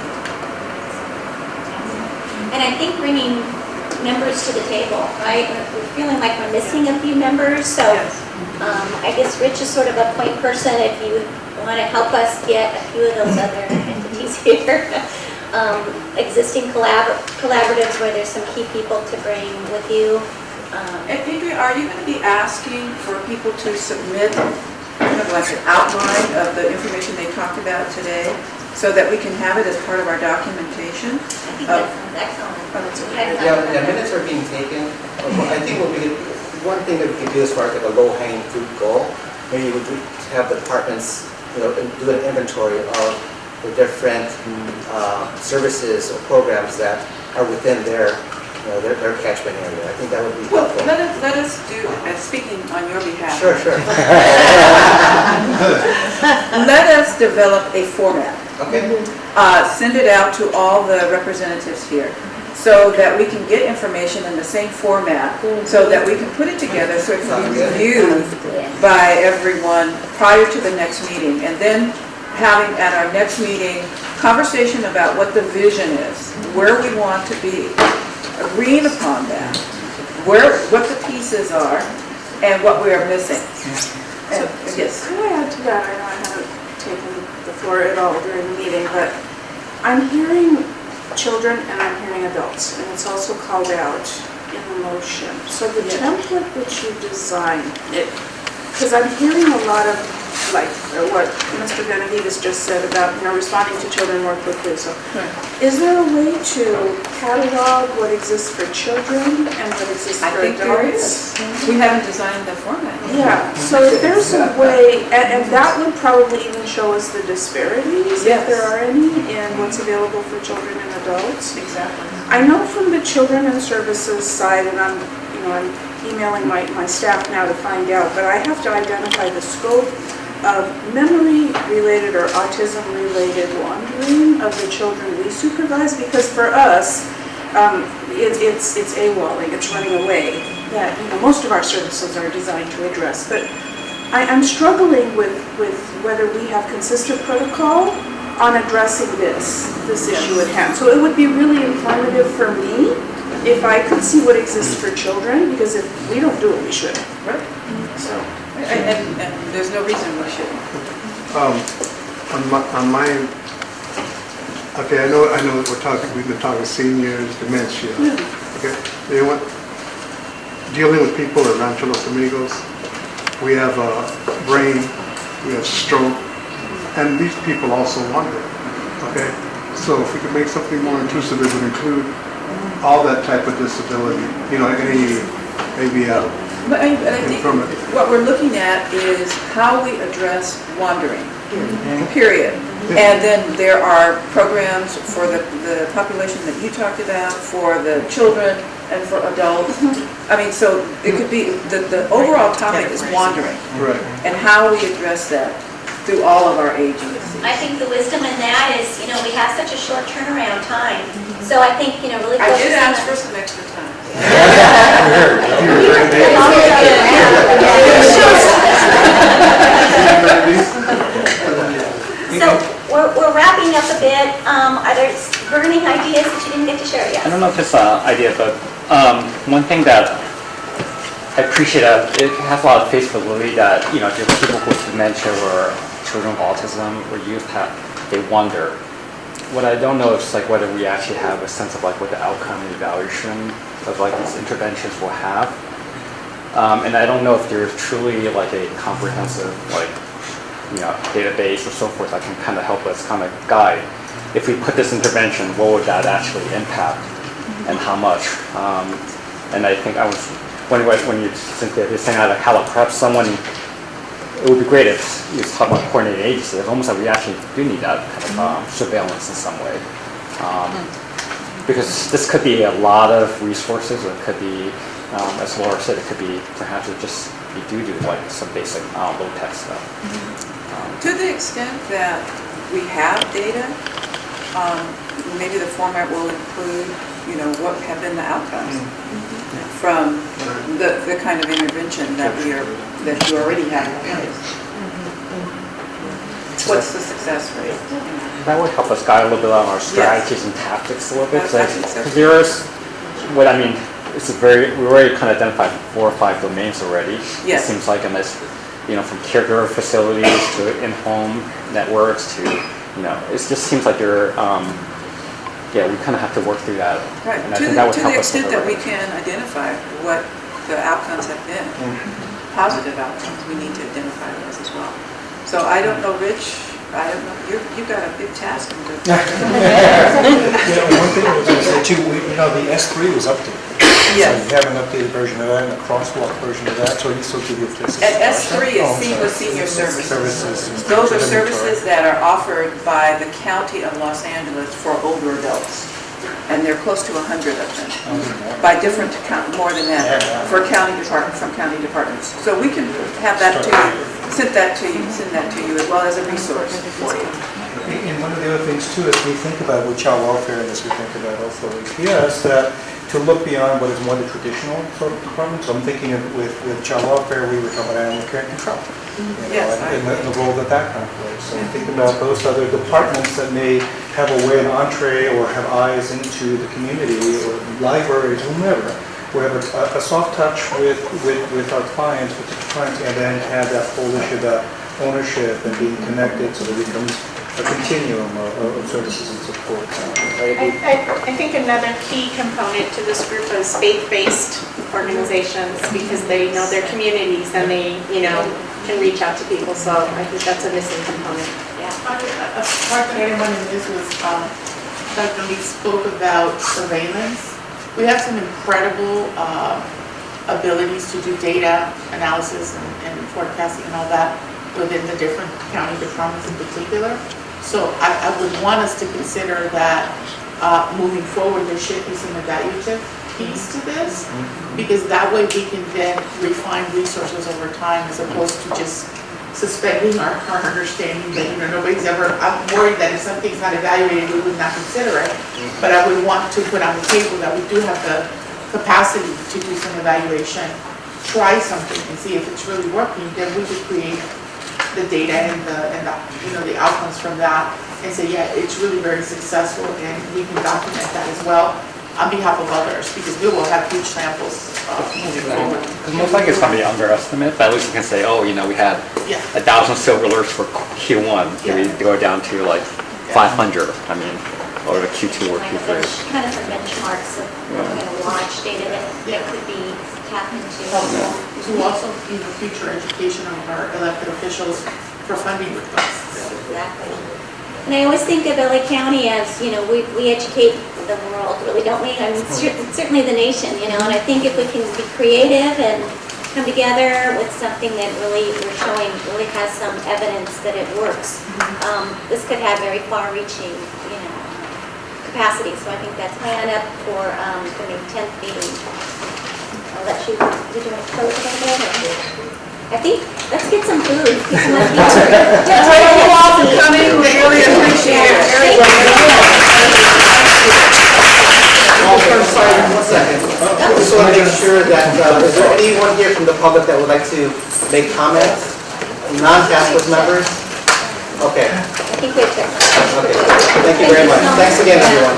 And I think bringing members to the table, right? We're feeling like we're missing a few members, so I guess Rich is sort of a point person if you want to help us get a few of those other entities here. Existing collaboratives where there's some key people to bring with you. And Adrian, are you going to be asking for people to submit kind of like an outline of the information they talked about today, so that we can have it as part of our documentation? I think that sounds excellent. Yeah, minutes are being taken. I think one thing that we could do as far as like a low-hanging fruit goal, maybe we would have the departments, you know, do an inventory of the different services or programs that are within their catchment area. I think that would be Well, helpful. let us do, speaking on your behalf. Sure. Let us develop a format. Okay. Send it out to all the representatives here, so that we can get information in the same format, so that we can put it together so it can be reviewed by everyone prior to the next meeting. And then having at our next meeting, conversation about what the vision is, where we want to be, agreeing upon that, what the pieces are, and what we are missing. And, yes. Could I add to that? I know I haven't taken the floor at all during the meeting, but I'm hearing children and I'm hearing adults, and it's also called out in the motion. So the template that you designed, because I'm hearing a lot of, like what Mr. Benavides just said about, you know, responding to children more quickly. So is there a way to catalog what exists for children and what exists for adults? I think there is. We haven't designed the format. Yeah, so if there's a way, and that would probably even show us the disparities, if there are any, in what's available for children and adults. Exactly. I know from the Children and Services side, and I'm emailing my staff now to find out, but I have to identify the scope of memory-related or autism-related wandering of the children we supervise, because for us, it's AWOLing, it's running away, that, you know, most of our services are designed to address. But I'm struggling with whether we have consistent protocol on addressing this issue at hand. So it would be really informative for me if I could see what exists for children, because if we don't do it, we shouldn't. Right. So, and there's no reason we shouldn't. On my, okay, I know we've been talking seniors, dementia. Okay, you know what? Dealing with people at Rancho Los Amigos, we have brain, we have stroke, and these people also wander. Okay, so if we could make something more inclusive, it would include all that type of disability. You know, any maybe. But I think what we're looking at is how we address wandering, period. And then there are programs for the population that you talked about, for the children and for adults. I mean, so it could be, the overall topic is wandering. Right. And how we address that through all of our agencies. I think the wisdom in that is, you know, we have such a short turnaround time. So I think, you know, really I did focusing ask on- for some extra time. So we're wrapping up a bit. Are there burning ideas that you didn't get to share yet? I don't know if just an idea, but one thing that I appreciate, it has a lot of face validity that, you know, if you're people with dementia or children with autism or youth they wonder. What I don't know is like whether we actually have a sense of like what the outcome and evaluation of like these interventions will have. And I don't know if there's truly like a comprehensive like, you know, database or so forth that can kind of help us kind of guide. If we put this intervention, what would that actually impact and how much? And I think I was wondering when you, Cynthia, you're saying like how perhaps someone, it would be great if you talk about coordinated agency. It's almost like we actually do need that kind of surveillance in some way. Because this could be a lot of resources, or it could be, as Laura said, it could be perhaps it just you do like some basic low-tech stuff. To the extent that we have data, maybe the format will include, you know, what have been the outcomes from the kind of intervention that you already have in place. What's the success rate? That would help us guide a little bit on our strategies and tactics a little bit. Because there's, what I mean, we already kind of identified 4 or 5 domains already. It seems like, and this, you know, from caregiver facilities to in-home networks to, you know, it just seems like you're, we kind of have to work through that. Right. And I think that would help us. To the extent that we can identify what the outcomes have been, positive outcomes, we need to identify those as well. So I don't know, Rich, I don't know, you've got a big task. One thing I was going to say too, the S3 was updated. Yes. So you have an updated version of that and a crosswalk version of that, so you still give you this. And S3 is seamless senior services. Those are services that are offered by the County of Los Angeles for older adults. And there are close to 100 of them, by different, more than that, from county departments. So we can have that to you, send that to you as well as a resource for you. And one of the other things too, as we think about with child welfare, and as we think about also is that to look beyond what is more the traditional sort of department. So I'm thinking of with child welfare, we were talking about animal care and control. And the role that kind of plays. So think about those other departments that may have a way, an entree, or have eyes into the community, or libraries, whomever. We have a soft touch with our clients, and then have that whole issue about ownership and being connected, so that it becomes a continuum of services and support. I think another key component to this group is faith-based organizations, because they know their communities and they, can reach out to people. So I think that's a missing component. Yeah. A part that I didn't want to miss was Dr. Lee spoke about surveillance. We have some incredible abilities to do data analysis and forecasting and all that within the different county departments in particular. So I would want us to consider that moving forward, there should be some evaluative piece to this, because that way we can then refine resources over time, as opposed to just suspending our understanding that nobody's ever. I'm worried that if something's not evaluated, we would not consider it. But I would want to put on the table that we do have the capacity to do some evaluation, try something and see if it's really working. Then we could create the data and the outcomes from that, and say, yeah, it's really very successful, and we can document that as well on behalf of others, because we will have huge samples moving forward. Because most likely it's going to be underestimate, but at least you can say, oh, we had 1,000 silver alerts for Q1. Maybe go down to like 500. I mean, or the Q2 or Q3. Kind of the benchmarks of launch data that could be tapped into. To also future education of our elected officials for funding requests. Exactly. And I always think of LA County as, we educate the world, really, don't we? I mean, certainly the nation, and I think if we can be creative and come together with something that really we're showing really has some evidence that it works, this could have very far-reaching, capacity. So I think that's planned up for the May 10th meeting. I'll let you, did you want to close it over? I think, let's get some food. People must be hungry. Thank you all for coming, we really appreciate it. Sorry, 1 second. I just want to make sure that, is there anyone here from the public that would like to make comments? Non-task force members? Okay. I think we're good. Okay. Thank you very much. Thanks again, everyone.